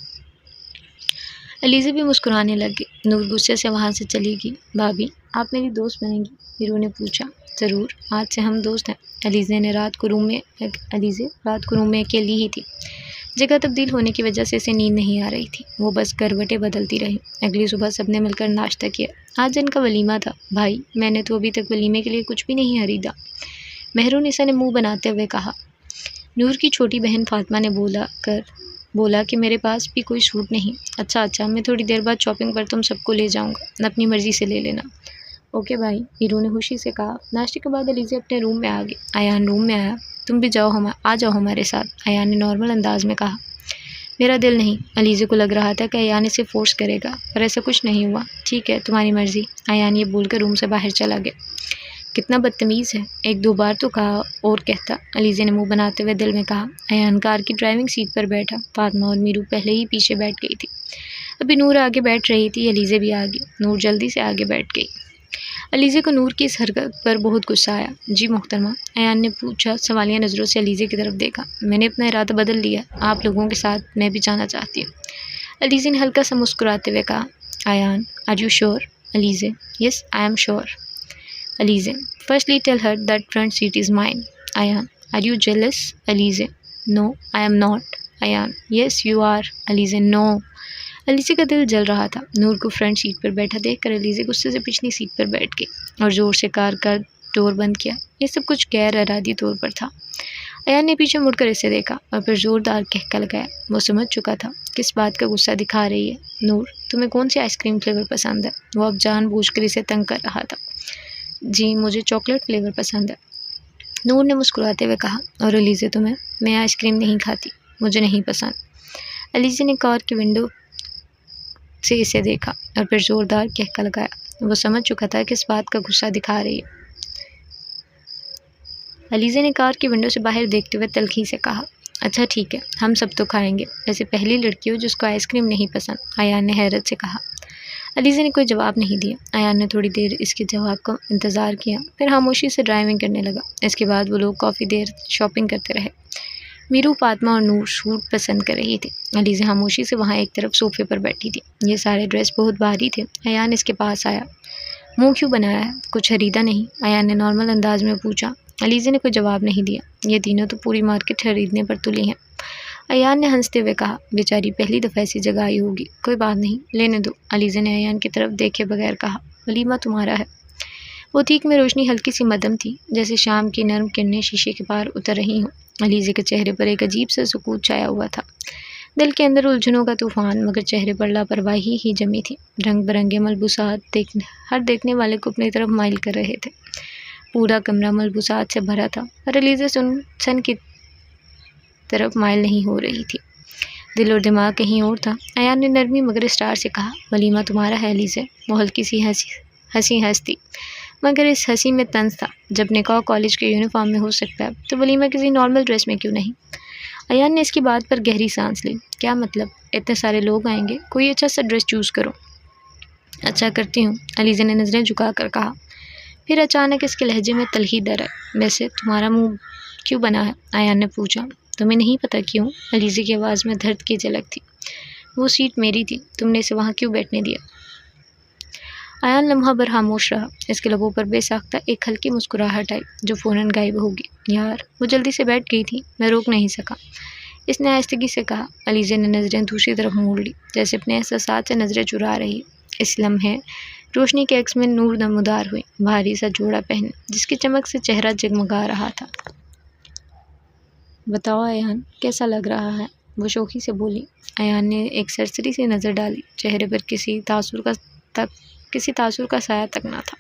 अलीज़ा भी मुस्कुराने लग गई। नूर गुस्से से वहाँ से चली गई। भाभी, आप मेरी दोस्त बनेंगी? मीनू ने पूछा। ज़रूर, आज से हम दोस्त हैं। अलीज़ा रात को रूम में अकेली ही थी। जगह तब्दील होने की वजह से इसे नींद नहीं आ रही थी। वो बस करवटें बदलती रही। अगली सुबह सबने मिलकर नाश्ता किया। आज जिनका वलीमा था। भाई, मैंने तो अभी तक वलीमे के लिए कुछ भी नहीं खरीदा, मेहरुनिसा ने मुंह बनाते हुए कहा। नूर की छोटी बहन फातिमा ने बोला कि मेरे पास भी कोई सूट नहीं। अच्छा, मैं थोड़ी देर बाद शॉपिंग पर तुम सबको ले जाऊंगा, अपनी मर्ज़ी से ले लेना। ओके भाई, हीरू ने खुशी से कहा। नाश्ते के बाद अलीज़ा अपने रूम में आ गई। अयान रूम में आया। तुम भी आ जाओ हमारे साथ, अयान ने नॉर्मल अंदाज में कहा। मेरा दिल नहीं। अलीज़ा को लग रहा था कि अयान इसे फोर्स करेगा, पर ऐसा कुछ नहीं हुआ। ठीक है, तुम्हारी मर्ज़ी, अयान ये बोलकर रूम से बाहर चला गया। कितना बदतमीज़ है, एक दो बार तो कहा और कहता, अलीज़ा ने मुंह बनाते हुए दिल में कहा। अयान कार की ड्राइविंग सीट पर बैठा। फातिमा और मीरू पहले ही पीछे बैठ गई थी। अभी नूर आगे बैठ रही थी। अलीज़ा भी आ गई। नूर जल्दी से आगे बैठ गई। अलीज़ा को नूर की इस हरकत पर बहुत गुस्सा आया। जी मोहतरमा, अयान ने पूछा। सवालिया नज़रों से अलीज़ा की तरफ देखा। मैंने अपना इरादा बदल लिया, आप लोगों के साथ मैं भी जाना चाहती हूँ। अलीज़ा ने हल्का सा मुस्कुराते हुए कहा। Ayan, are you sure? Aliza, yes I am sure. Alize, firstly tell her that front seat is mine. Ayan, are you jealous? Alize, no, I am not. Ayan, yes you are. Alize, no. Aliza का दिल जल रहा था। नूर को front seat पर बैठा देखकर अलीज़ा गुस्से से पिछली सीट पर बैठ गई और ज़ोर से कार का डोर बंद किया। ये सब कुछ गैर इरादी तौर पर था। अयान ने पीछे मुड़कर इसे देखा और फिर ज़ोरदार कहका लगाया। वो समझ चुका था किस बात का गुस्सा दिखा रही है। नूर, तुम्हें कौन सी आइसक्रीम फ्लेवर पसंद है? वो अब जानबूझकर इसे तंग कर रहा था। जी, मुझे चॉकलेट फ्लेवर पसंद है, नूर ने मुस्कुराते हुए कहा। और अलीज़ा, तुम्हें? मैं आइसक्रीम नहीं खाती, मुझे नहीं पसंद। अलीज़ा ने कार की विंडो से इसे देखा और फिर ज़ोरदार कहका लगाया। वो समझ चुका था किस बात का गुस्सा दिखा रही है। अलीज़ा ने कार की विंडो से बाहर देखते हुए तल्खी से कहा। अच्छा ठीक है, हम सब तो खाएंगे, वैसे पहली लड़की हो जिसको आइसक्रीम नहीं पसंद, अयान ने हैरत से कहा। अलीज़ा ने कोई जवाब नहीं दिया। अयान ने थोड़ी देर इसके जवाब का इंतज़ार किया, फिर खामोशी से ड्राइविंग करने लगा। इसके बाद वो लोग काफ़ी देर शॉपिंग करते रहे। मीरू, फातिमा और नूर सूट पसंद कर रही थी। अलीज़ा खामोशी से वहाँ एक तरफ सोफ़े पर बैठी थी। ये सारे ड्रेस बहुत भारी थे। अयान इसके पास आया। मुँह क्यों बनाया है, कुछ खरीदा नहीं? अयान ने नॉर्मल अंदाज में पूछा। अलीज़ा ने कोई जवाब नहीं दिया। ये तीनों तो पूरी मार्केट खरीदने पर तुली हैं। अयान ने हंसते हुए कहा। बेचारी पहली दफ़ा ऐसी जगह आई होगी, कोई बात नहीं, लेने दो। अलीज़ा ने अयान की तरफ देखे बगैर कहा। वलीमा तुम्हारा है। वो ठीक में रोशनी हल्की सी मध्यम थी, जैसे शाम की नर्म किरणें शीशे के पार उतर रही हों। अलीज़ा के चेहरे पर एक अजीब सा सुकून छाया हुआ था। दिल के अंदर उलझनों का तूफान, मगर चेहरे पर लापरवाही ही जमी थी। रंग बिरंगे मलबूसात हर देखने वाले को अपनी तरफ माइल कर रहे थे। पूरा कमरा मलबूसात से भरा था, पर अलीज़ा सन की तरफ माइल नहीं हो रही थी। दिल और दिमाग कहीं और था। अयान ने नरमी मगर स्टार से कहा। वलीमा तुम्हारा है अलीज़ा। वो हल्की सी हंसी हंसती, मगर इस हंसी में तंज था। जब निकाह कॉलेज के यूनिफॉर्म में हो सकता है तो वलीमा किसी नॉर्मल ड्रेस में क्यों नहीं? अयान ने इसकी बात पर गहरी सांस ली। क्या मतलब, इतने सारे लोग आएंगे, कोई अच्छा सा ड्रेस चूज़ करो। अच्छा करती हूँ, अलीज़ा ने नज़रें झुका कर कहा। फिर अचानक इसके लहजे में तलखी दर आई। वैसे तुम्हारा मुँह क्यों बना है? अयान ने पूछा। तुम्हें नहीं पता क्यों? अलीज़ा की आवाज़ में दर्द की झलक थी। वो सीट मेरी थी, तुमने इसे वहाँ क्यों बैठने दिया? अयान लम्हा भर खामोश रहा। इसके लबों पर बेसाख्ता एक हल्की मुस्कुराहट आई जो फ़ौरन गायब होगी। यार, वो जल्दी से बैठ गई थी, मैं रोक नहीं सका, इसने आहिस्तगी से कहा। अलीज़ा ने नज़रें दूसरी तरफ मोड़ ली, जैसे अपने एहसासात से नज़रें चुरा रही। इस लम्हे रोशनी के अक्स में नूर नमदार हुई, भारी सा जोड़ा पहने, जिसकी चमक से चेहरा जगमगा रहा था। बताओ अयान, कैसा लग रहा है? वो शौकी से बोली। अयान ने एक सरसरी सी नज़र डाली। चेहरे पर किसी तासुर का साया तक ना था।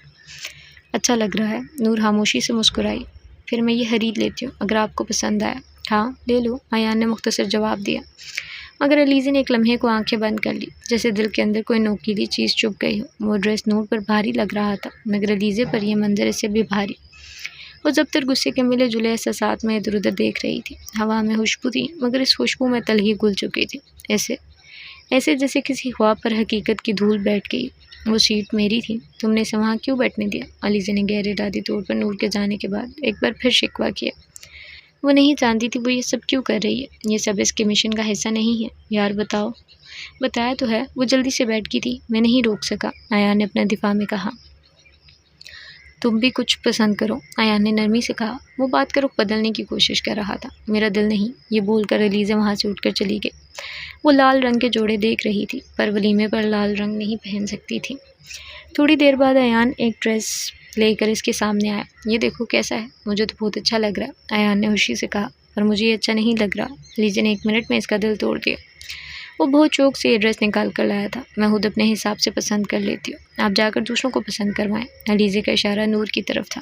अच्छा लग रहा है, नूर खामोशी से मुस्कुराई। फिर मैं ये खरीद लेती हूँ, अगर आपको पसंद आया। हाँ, ले लो, अयान ने मुख्तसर जवाब दिया। मगर अलीज़ा ने एक लम्हे को आंखें बंद कर ली, जैसे दिल के अंदर कोई नोकीली चीज़ चुभ गई हो। वो ड्रेस नूर पर भारी लग रहा था, मगर अलीज़ा पर यह मंजर इससे भी भारी। वो जब तक गुस्से के मिले जुले एहसासात में इधर उधर देख रही थी। हवा में खुशबू थी, मगर इस खुशबू में तलखी घुल चुकी थी। ऐसे ऐसे जैसे किसी ख्वाब पर हकीकत की धूल बैठ गई। वो सीट मेरी थी, तुमने इसे वहाँ क्यों बैठने दिया? अलीज़ा ने गहरे इरादी तौर पर नूर के जाने के बाद एक बार फिर शिकवा किया। वो नहीं जानती थी वो ये सब क्यों कर रही है। ये सब इसके मिशन का हिस्सा नहीं है। यार बताओ। बताया तो है, वो जल्दी से बैठ गई थी, मैं नहीं रोक सका, अयान ने अपने दिफा में कहा। तुम भी कुछ पसंद करो, अयान ने नरमी से कहा। वो बात का रुख बदलने की कोशिश कर रहा था। मेरा दिल नहीं, ये बोलकर अलीज़ा वहाँ से उठकर चली गई। वो लाल रंग के जोड़े देख रही थी, पर वलीमे पर लाल रंग नहीं पहन सकती थी। थोड़ी देर बाद अयान एक ड्रेस लेकर इसके सामने आया। ये देखो कैसा है? मुझे तो बहुत अच्छा लग रहा है, अयान ने खुशी से कहा। पर मुझे ये अच्छा नहीं लग रहा। अलीज़ा ने 1 मिनट में इसका दिल तोड़ दिया। वो बहुत शौक से ये ड्रेस निकाल कर लाया था। मैं खुद अपने हिसाब से पसंद कर लेती हूँ, आप जाकर दूसरों को पसंद करवाएं। अलीज़ा का इशारा नूर की तरफ था।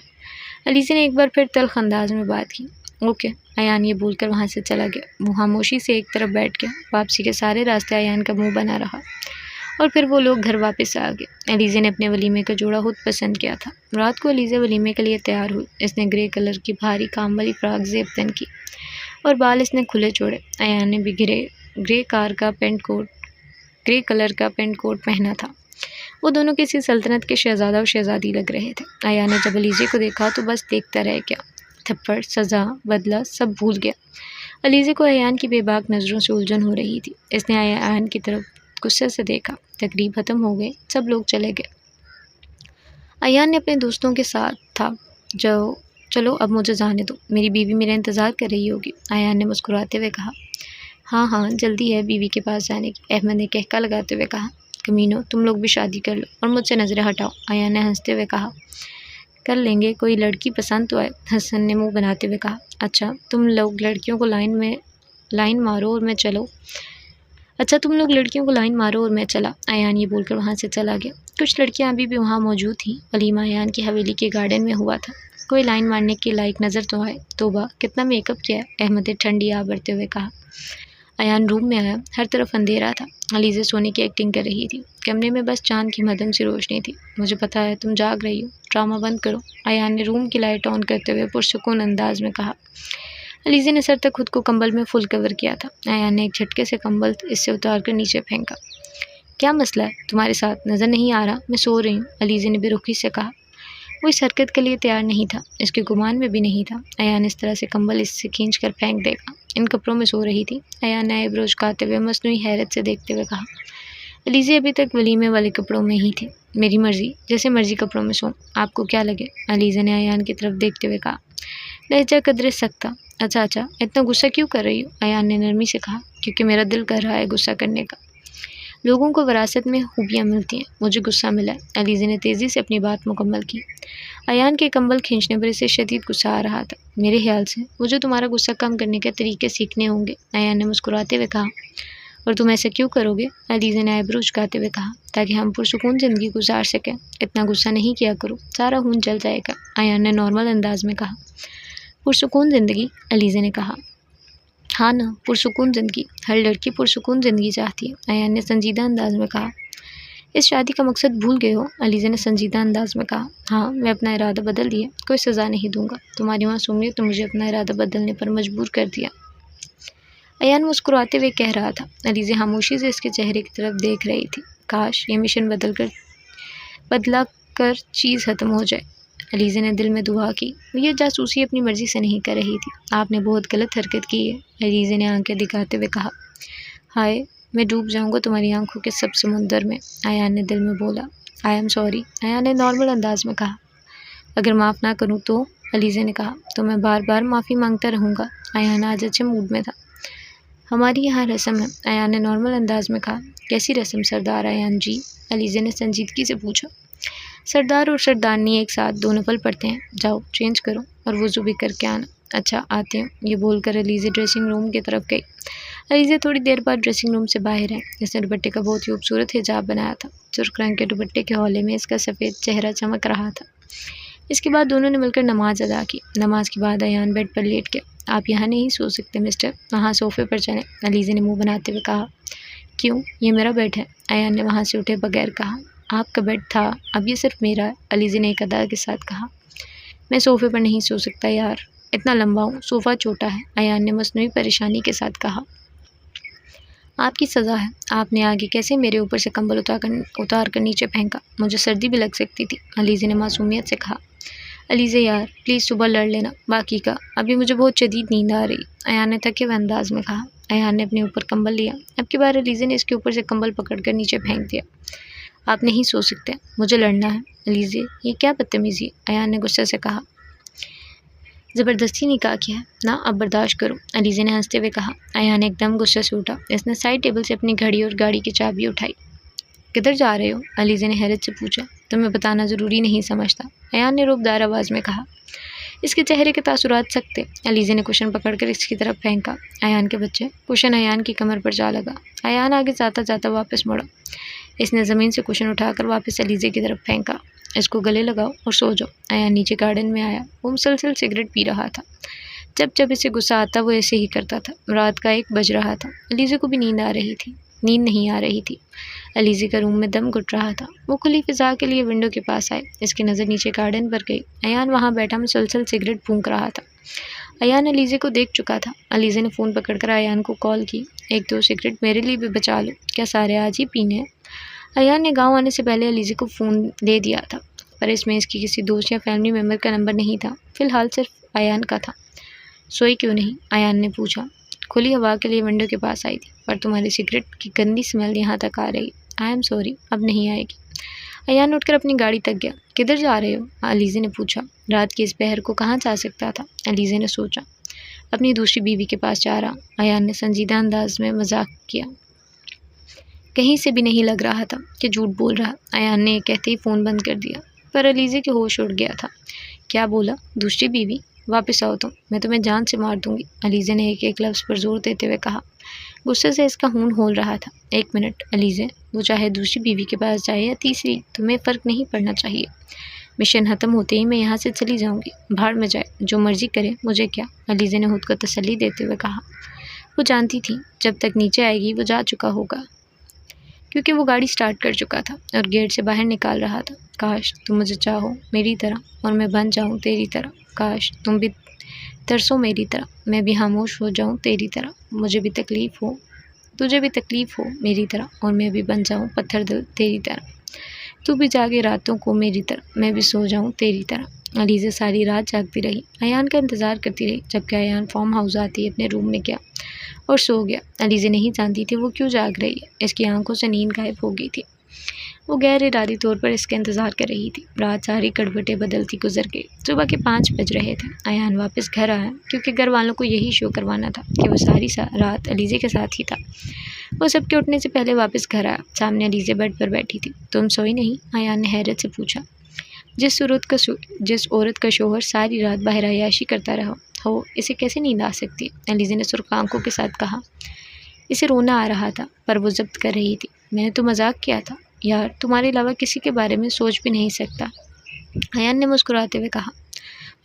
अलीज़ा ने एक बार फिर तल्ख अंदाज में बात की। ओके, अयान ये बोलकर वहाँ से चला गया। वो खामोशी से एक तरफ बैठ गया। वापसी के सारे रास्ते अयान का मुंह बना रहा और फिर वो लोग घर वापस आ गए। अलीज़ा ने अपने वलीमे का जोड़ा खुद पसंद किया था। रात को अलीज़ा वलीमे के लिए तैयार हुई। इसने ग्रे कलर की भारी काम वाली फ्रॉक ज़ेब तन की और बाल इसने खुले छोड़े। अयान ने भी ग्रे कलर का पेंट कोट पहना था। वो दोनों किसी सल्तनत के शहजादा और शहजादी लग रहे थे। अयान ने जब अलीज़ा को देखा तो बस देखता रह गया। थप्पड़, सज़ा, बदला सब भूल गया। अलीज़ा को अयान की बेबाक नज़रों से उलझन हो रही थी। इसने अयान की तरफ गुस्से से देखा। तकरीब ख़त्म हो गई, सब लोग चले गए। अयान ने अपने दोस्तों के साथ था। जो चलो अब मुझे जाने दो, मेरी बीवी मेरा इंतज़ार कर रही होगी, अयान ने मुस्कुराते हुए कहा। हाँ हाँ, जल्दी है बीवी के पास जाने की, अहमद ने कहका लगाते हुए कहा। कमीनो, तुम लोग भी शादी कर लो और मुझसे नज़रें हटाओ, अयान ने हंसते हुए कहा। कर लेंगे, कोई लड़की पसंद तो आए, हसन ने मुंह बनाते हुए कहा। अच्छा तुम लोग लड़कियों को लाइन मारो और मैं चलो। तुम लोग लड़कियों को लाइन मारो और मैं चला, अयान ये बोलकर वहाँ से चला गया। कुछ लड़कियाँ अभी भी वहाँ मौजूद थीं। वलीमा अयान की हवेली के गार्डन में हुआ था। कोई लाइन मारने के लायक नज़र तो आए। तोबा, कितना मेकअप किया है, अहमद ने ठंडी आ बढ़ते हुए कहा। अयान रूम में आया। हर तरफ अंधेरा था। अलीज़ा सोने की एक्टिंग कर रही थी। कमरे में बस चांद की मध्यम सी रोशनी थी। मुझे पता है तुम जाग रही हो, ड्रामा बंद करो, अयान ने रूम की लाइट ऑन करते हुए पुरसुकून अंदाज में कहा। अलीज़ा ने सर तक खुद को कंबल में फुल कवर किया था। अयान ने एक झटके से कंबल इससे उतार कर नीचे फेंका। क्या मसला है तुम्हारे साथ? नज़र नहीं आ रहा, मैं सो रही हूँ, अलीज़ा ने बेरुखी से कहा। वो इस हरकत के लिए तैयार नहीं था, इसके गुमान में भी नहीं था। अयान इस तरह से कंबल इससे खींच कर फेंक देगा। इन कपड़ों में सो रही थी, अयान ने आईब्रो झुकाते हुए मसनूई हैरत से देखते हुए कहा। अलीज़ा अभी तक वलीमे वाले कपड़ों में ही थी। मेरी मर्ज़ी, जैसे मर्ज़ी कपड़ों में सो, आपको क्या लगे, अलीज़ा ने अयान की तरफ देखते हुए कहा। लहजा कदरे सख्त था। अच्छा, इतना गुस्सा क्यों कर रही हो, अयान ने नरमी से कहा। क्योंकि मेरा दिल कर रहा है गुस्सा करने का। लोगों को विरासत में खूबियाँ मिलती हैं, मुझे गुस्सा मिला है, अलीज़ा ने तेज़ी से अपनी बात मुकम्मल की। अयान के कंबल खींचने पर इसे शदीद गुस्सा आ रहा था। मेरे ख्याल से मुझे तुम्हारा गुस्सा कम करने के तरीके सीखने होंगे, अयान ने मुस्कुराते हुए कहा। और तुम ऐसा क्यों करोगे, अलीज़ा ने आईब्रो झुकाते हुए कहा। ताकि हम पुरसुकून ज़िंदगी गुजार सकें। इतना गुस्सा नहीं किया करो, सारा खून जल जाएगा, अयान ने नॉर्मल अंदाज में कहा। पुरसुकून ज़िंदगी, अलीज़ा ने कहा। हाँ ना, पुरसुकून ज़िंदगी, हर लड़की पुरसुकून ज़िंदगी चाहती है, अयान ने संजीदा अंदाज में कहा। इस शादी का मकसद भूल गए हो, अलीज़ा ने संजीदा अंदाज में कहा। हाँ, मैं अपना इरादा बदल दिया, कोई सज़ा नहीं दूंगा। तुम्हारी मासूमियत तो मुझे अपना इरादा बदलने पर मजबूर कर दिया, अयान मुस्कुराते हुए कह रहा था। अलीज़ा खामोशी से इसके चेहरे की तरफ देख रही थी। काश ये मिशन बदला कर चीज़ ख़त्म हो जाए, अलीज़ा ने दिल में दुआ की। ये जासूसी अपनी मर्ज़ी से नहीं कर रही थी। आपने बहुत गलत हरकत की है, अलीज़ा ने आंखें दिखाते हुए कहा। हाय, मैं डूब जाऊंगा तुम्हारी आंखों के सब समुंदर में, अयान ने दिल में बोला। आई एम सॉरी, अयान ने नॉर्मल अंदाज में कहा। अगर माफ़ ना करूं तो, अलीज़ा ने कहा। तो मैं बार बार माफ़ी मांगता रहूँगा, अयान आज अच्छे मूड में था। हमारी यहाँ रस्म है, अयान ने नॉर्मल अंदाज में कहा। कैसी रस्म सरदार अयान जी, अलीज़ा ने संजीदगी से पूछा। सरदार और सरदारनी एक साथ दो नफल पढ़ते हैं, जाओ चेंज करो और वज़ू भी करके आना। अच्छा, आते हैं, ये बोलकर अलीज़ा ड्रेसिंग रूम की तरफ गई। अलीज़ा थोड़ी देर बाद ड्रेसिंग रूम से बाहर आई। इसने दुपट्टे का बहुत ही खूबसूरत हिजाब बनाया था। सुर्ख रंग के दुपट्टे के हौले में इसका सफ़ेद चेहरा चमक रहा था। इसके बाद दोनों ने मिलकर नमाज अदा की। नमाज के बाद अयान बेड पर लेट गया। आप यहाँ नहीं सो सकते मिस्टर, वहाँ सोफ़े पर चलें, अलीज़ा ने मुँह बनाते हुए कहा। क्यों, ये मेरा बेड है, अयान ने वहाँ से उठे बगैर कहा। आपका बेड था, अब ये सिर्फ मेरा है, अलीज़ा ने एक अदा के साथ कहा। मैं सोफ़े पर नहीं सो सकता यार, इतना लंबा हूँ, सोफ़ा छोटा है, अयान ने मसनूई परेशानी के साथ कहा। आपकी सज़ा है। आपने आगे कैसे मेरे ऊपर से कंबल उतार कर नीचे फेंका? मुझे सर्दी भी लग सकती थी, अलीज़े ने मासूमियत से कहा। अलीज़े यार, प्लीज़ सुबह लड़ लेना बाकी का, अभी मुझे बहुत शदीद नींद आ रही, अयान ने थके हुए अंदाज में कहा। अयान ने अपने ऊपर कंबल लिया। अब की बार अलीज़े ने इसके ऊपर से कंबल पकड़कर नीचे फेंक दिया। आप नहीं सो सकते, मुझे लड़ना है। अलीज़े, ये क्या बदतमीज़ी, अयान ने गुस्से से कहा। ज़बरदस्ती निकाह किया है ना, अब बर्दाश्त करो, अलीज़े ने हंसते हुए कहा। अयान ने एकदम गुस्से से उठा। इसने साइड टेबल से अपनी घड़ी और गाड़ी की चाबी उठाई। किधर जा रहे हो? अलीज़े ने हैरत से पूछा। तुम्हें बताना ज़रूरी नहीं समझता, अयान ने रोबदार आवाज़ में कहा। इसके चेहरे के तासुरात सख्त थे। अलीज़े ने कुशन पकड़कर इसकी तरफ फेंका। अयान के बच्चे। कुशन अयान की कमर पर जा लगा। अयान आगे जाता जाता वापस मुड़ा। इसने ज़मीन से कुशन उठाकर वापस अलीज़े की तरफ फेंका। इसको गले लगाओ और सो जाओ। अयान नीचे गार्डन में आया। वो मुसलसल सिगरेट पी रहा था। जब जब इसे गुस्सा आता वो ऐसे ही करता था। रात का 1 बज रहा था। अलीज़े को भी नींद नहीं आ रही थी। अलीज़े का रूम में दम घुट रहा था। वो खुली फिजा के लिए विंडो के पास आए। इसकी नज़र नीचे गार्डन पर गई। अयान वहाँ बैठा मुसलसल सिगरेट फूंक रहा था। अयान अलीज़े को देख चुका था। अलीज़े ने फ़ोन पकड़कर अयान को कॉल की। 1-2 सिगरेट मेरे लिए भी बचा लो, क्या सारे आज ही पीने हैं? अयान ने गाँव आने से पहले अलीज़े को फ़ोन दे दिया था, पर इसमें इसकी किसी दोस्त या फैमिली मेम्बर का नंबर नहीं था। फ़िलहाल सिर्फ अयान का था। सोई क्यों नहीं? अयान ने पूछा। खुली हवा के लिए विंडो के पास आई थी, पर तुम्हारी सिगरेट की गंदी स्मेल यहाँ तक आ रही। आई एम सॉरी, अब नहीं आएगी। अयान उठकर अपनी गाड़ी तक गया। किधर जा रहे हो? अलीज़े ने पूछा। रात के इस पहर को कहाँ जा सकता था? अलीज़े ने सोचा। अपनी दूसरी बीवी के पास जा रहा, अयान ने संजीदा अंदाज में मजाक किया। कहीं से भी नहीं लग रहा था कि झूठ बोल रहा। अयान ने कहते ही फ़ोन बंद कर दिया, पर अलीज़े के होश उड़ गया था। क्या बोला? दूसरी बीवी? वापस आओ तुम, मैं तुम्हें जान से मार दूंगी, अलीज़े ने एक एक लफ्ज़ पर जोर देते हुए कहा। गुस्से से इसका खून होल रहा था। 1 मिनट अलीज़े, वो चाहे दूसरी बीवी के पास जाए या तीसरी, तुम्हें फ़र्क नहीं पड़ना चाहिए। मिशन ख़त्म होते ही मैं यहाँ से चली जाऊँगी। भाड़ में जाए, जो मर्ज़ी करे, मुझे क्या, अलीज़े ने खुद को तसल्ली देते हुए कहा। वो जानती थी जब तक नीचे आएगी वो जा चुका होगा, क्योंकि वो गाड़ी स्टार्ट कर चुका था और गेट से बाहर निकाल रहा था। काश तुम मुझे चाहो मेरी तरह और मैं बन जाऊँ तेरी तरह। काश तुम भी तरसो मेरी तरह, मैं भी खामोश हो जाऊँ तेरी तरह। मुझे भी तकलीफ़ हो, तुझे भी तकलीफ़ हो मेरी तरह, और मैं भी बन जाऊँ पत्थर दिल तेरी तरह। तू भी जागे रातों को मेरी तरह, मैं भी सो जाऊँ तेरी तरह। अलीज़े सारी रात जागती रही, अयान का इंतज़ार करती रही, जबकि अयान फार्म हाउस आती अपने रूम में गया और सो गया। अलीज़े नहीं जानती थी वो क्यों जाग रही है। इसकी आंखों से नींद गायब हो गई थी। वो गैर इरादी तौर पर इसका इंतज़ार कर रही थी। रात सारी कड़बटे बदलती गुजर गई। सुबह के 5 बज रहे थे। अयान वापस घर आया, क्योंकि घर वालों को यही शो करवाना था कि वो सारी रात अलीज़े के साथ ही था। वो सबके उठने से पहले वापस घर आया। सामने अलीज़े बेड पर बैठी थी। तुम सोई नहीं? अयान ने हैरत से पूछा। जिस औरत का शोहर सारी रात बाहर अय्याशी करता रहा हो, इसे कैसे नींद आ सकती? अलीज़े ने सुर्ख आंखों के साथ कहा। इसे रोना आ रहा था, पर वो जब्त कर रही थी। मैंने तो मजाक किया था यार, तुम्हारे अलावा किसी के बारे में सोच भी नहीं सकता, अयान ने मुस्कुराते हुए कहा।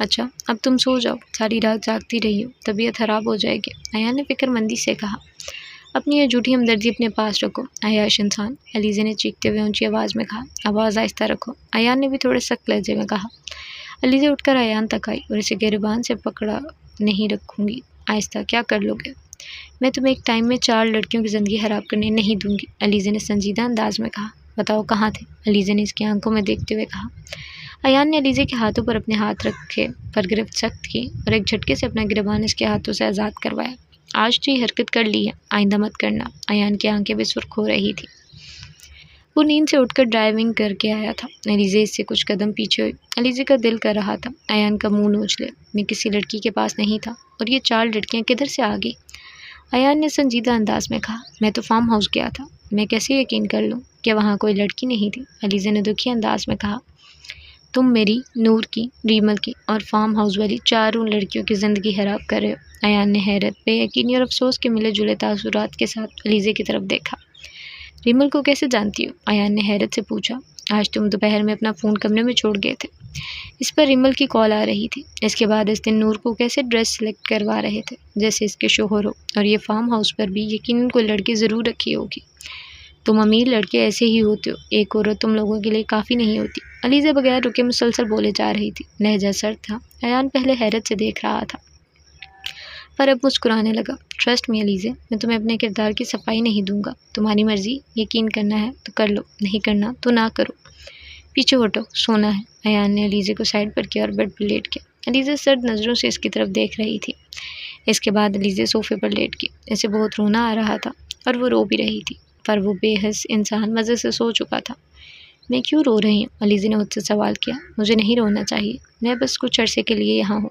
अच्छा, अब तुम सो जाओ, सारी रात जागती रही हो, तबीयत ख़राब हो जाएगी, अयान ने फिक्रमंदी से कहा। अपनी यह झूठी हमदर्दी अपने पास रखो अय्याश इंसान, अलीज़े ने चीखते हुए ऊंची आवाज़ में कहा। आवाज़ आहिस्ता रखो, अयान ने भी थोड़े सख्त लहजे में कहा। अलीज़े उठकर अयान तक आई और इसे गिरबान से पकड़ा। नहीं रखूँगी, आहिस्ता, क्या कर लोगे? मैं तुम्हें एक टाइम में 4 लड़कियों की ज़िंदगी ख़राब करने नहीं दूंगी, अलीज़े ने संजीदा अंदाज में कहा। बताओ कहाँ थे? अलीज़े ने इसकी आंखों में देखते हुए कहा। अयान ने अलीज़े के हाथों पर अपने हाथ रखे, पर गिरफ्त सख्त की और एक झटके से अपना गिरबान इसके हाथों से आज़ाद करवाया। आज तो ये हरकत कर ली है, आइंदा मत करना। अयान की आंखें भी सुर्ख हो रही थी। वो नींद से उठकर ड्राइविंग करके आया था। अलीज़े इससे कुछ कदम पीछे हुई। अलीज़े का दिल कर रहा था अयान का मुंह नोच ले। मैं किसी लड़की के पास नहीं था, और ये 4 लड़कियां किधर से आ गई? अयान ने संजीदा अंदाज में कहा। मैं तो फार्म हाउस गया था, मैं कैसे यकीन कर लूँ कि वहाँ कोई लड़की नहीं थी? अलीज़े ने दुखी अंदाज में कहा। तुम मेरी, नूर की, रीमल की और फार्म हाउस वाली 4 लड़कियों की ज़िंदगी खराब कर रहे हो। अयान ने हैरत, बेयकीनी और अफसोस के मिले जुले तासुरात के साथ अलीज़े की तरफ देखा। रीमल को कैसे जानती हो? अयान ने हैरत से पूछा। आज तुम दोपहर में अपना फ़ोन कमरे में छोड़ गए थे, इस पर रीमल की कॉल आ रही थी। इसके बाद इस दिन नूर को कैसे ड्रेस सेलेक्ट करवा रहे थे जैसे इसके शोहर हो, और ये फार्म हाउस पर भी यकीनन कोई लड़की ज़रूर रखी होगी। तुम अमीर लड़के ऐसे ही होते हो, एक औरत तुम लोगों के लिए काफ़ी नहीं होती। अलीज़े बगैर रुके मुसलसल बोले जा रही थी। लहजा सर्द था। अयान पहले हैरत से देख रहा था, पर अब मुस्कुराने लगा। ट्रस्ट मी अलीज़े, मैं तुम्हें अपने किरदार की सफाई नहीं दूंगा। तुम्हारी मर्जी, यकीन करना है तो कर लो, नहीं करना तो ना करो। पीछे हटो, सोना है। अयान ने अलीज़े को साइड पर किया और बेड पर लेट गया। अलीज़े सर्द नज़रों से इसकी तरफ देख रही थी। इसके बाद अलीज़े सोफे पर लेट गई। इसे बहुत रोना आ रहा था और वो रो भी रही थी, पर वो बेहस इंसान मज़े से सो चुका था। मैं क्यों रो रही हूँ? अलीज़े ने मुझसे सवाल किया। मुझे नहीं रोना चाहिए, मैं बस कुछ अरसे के लिए यहाँ हूँ।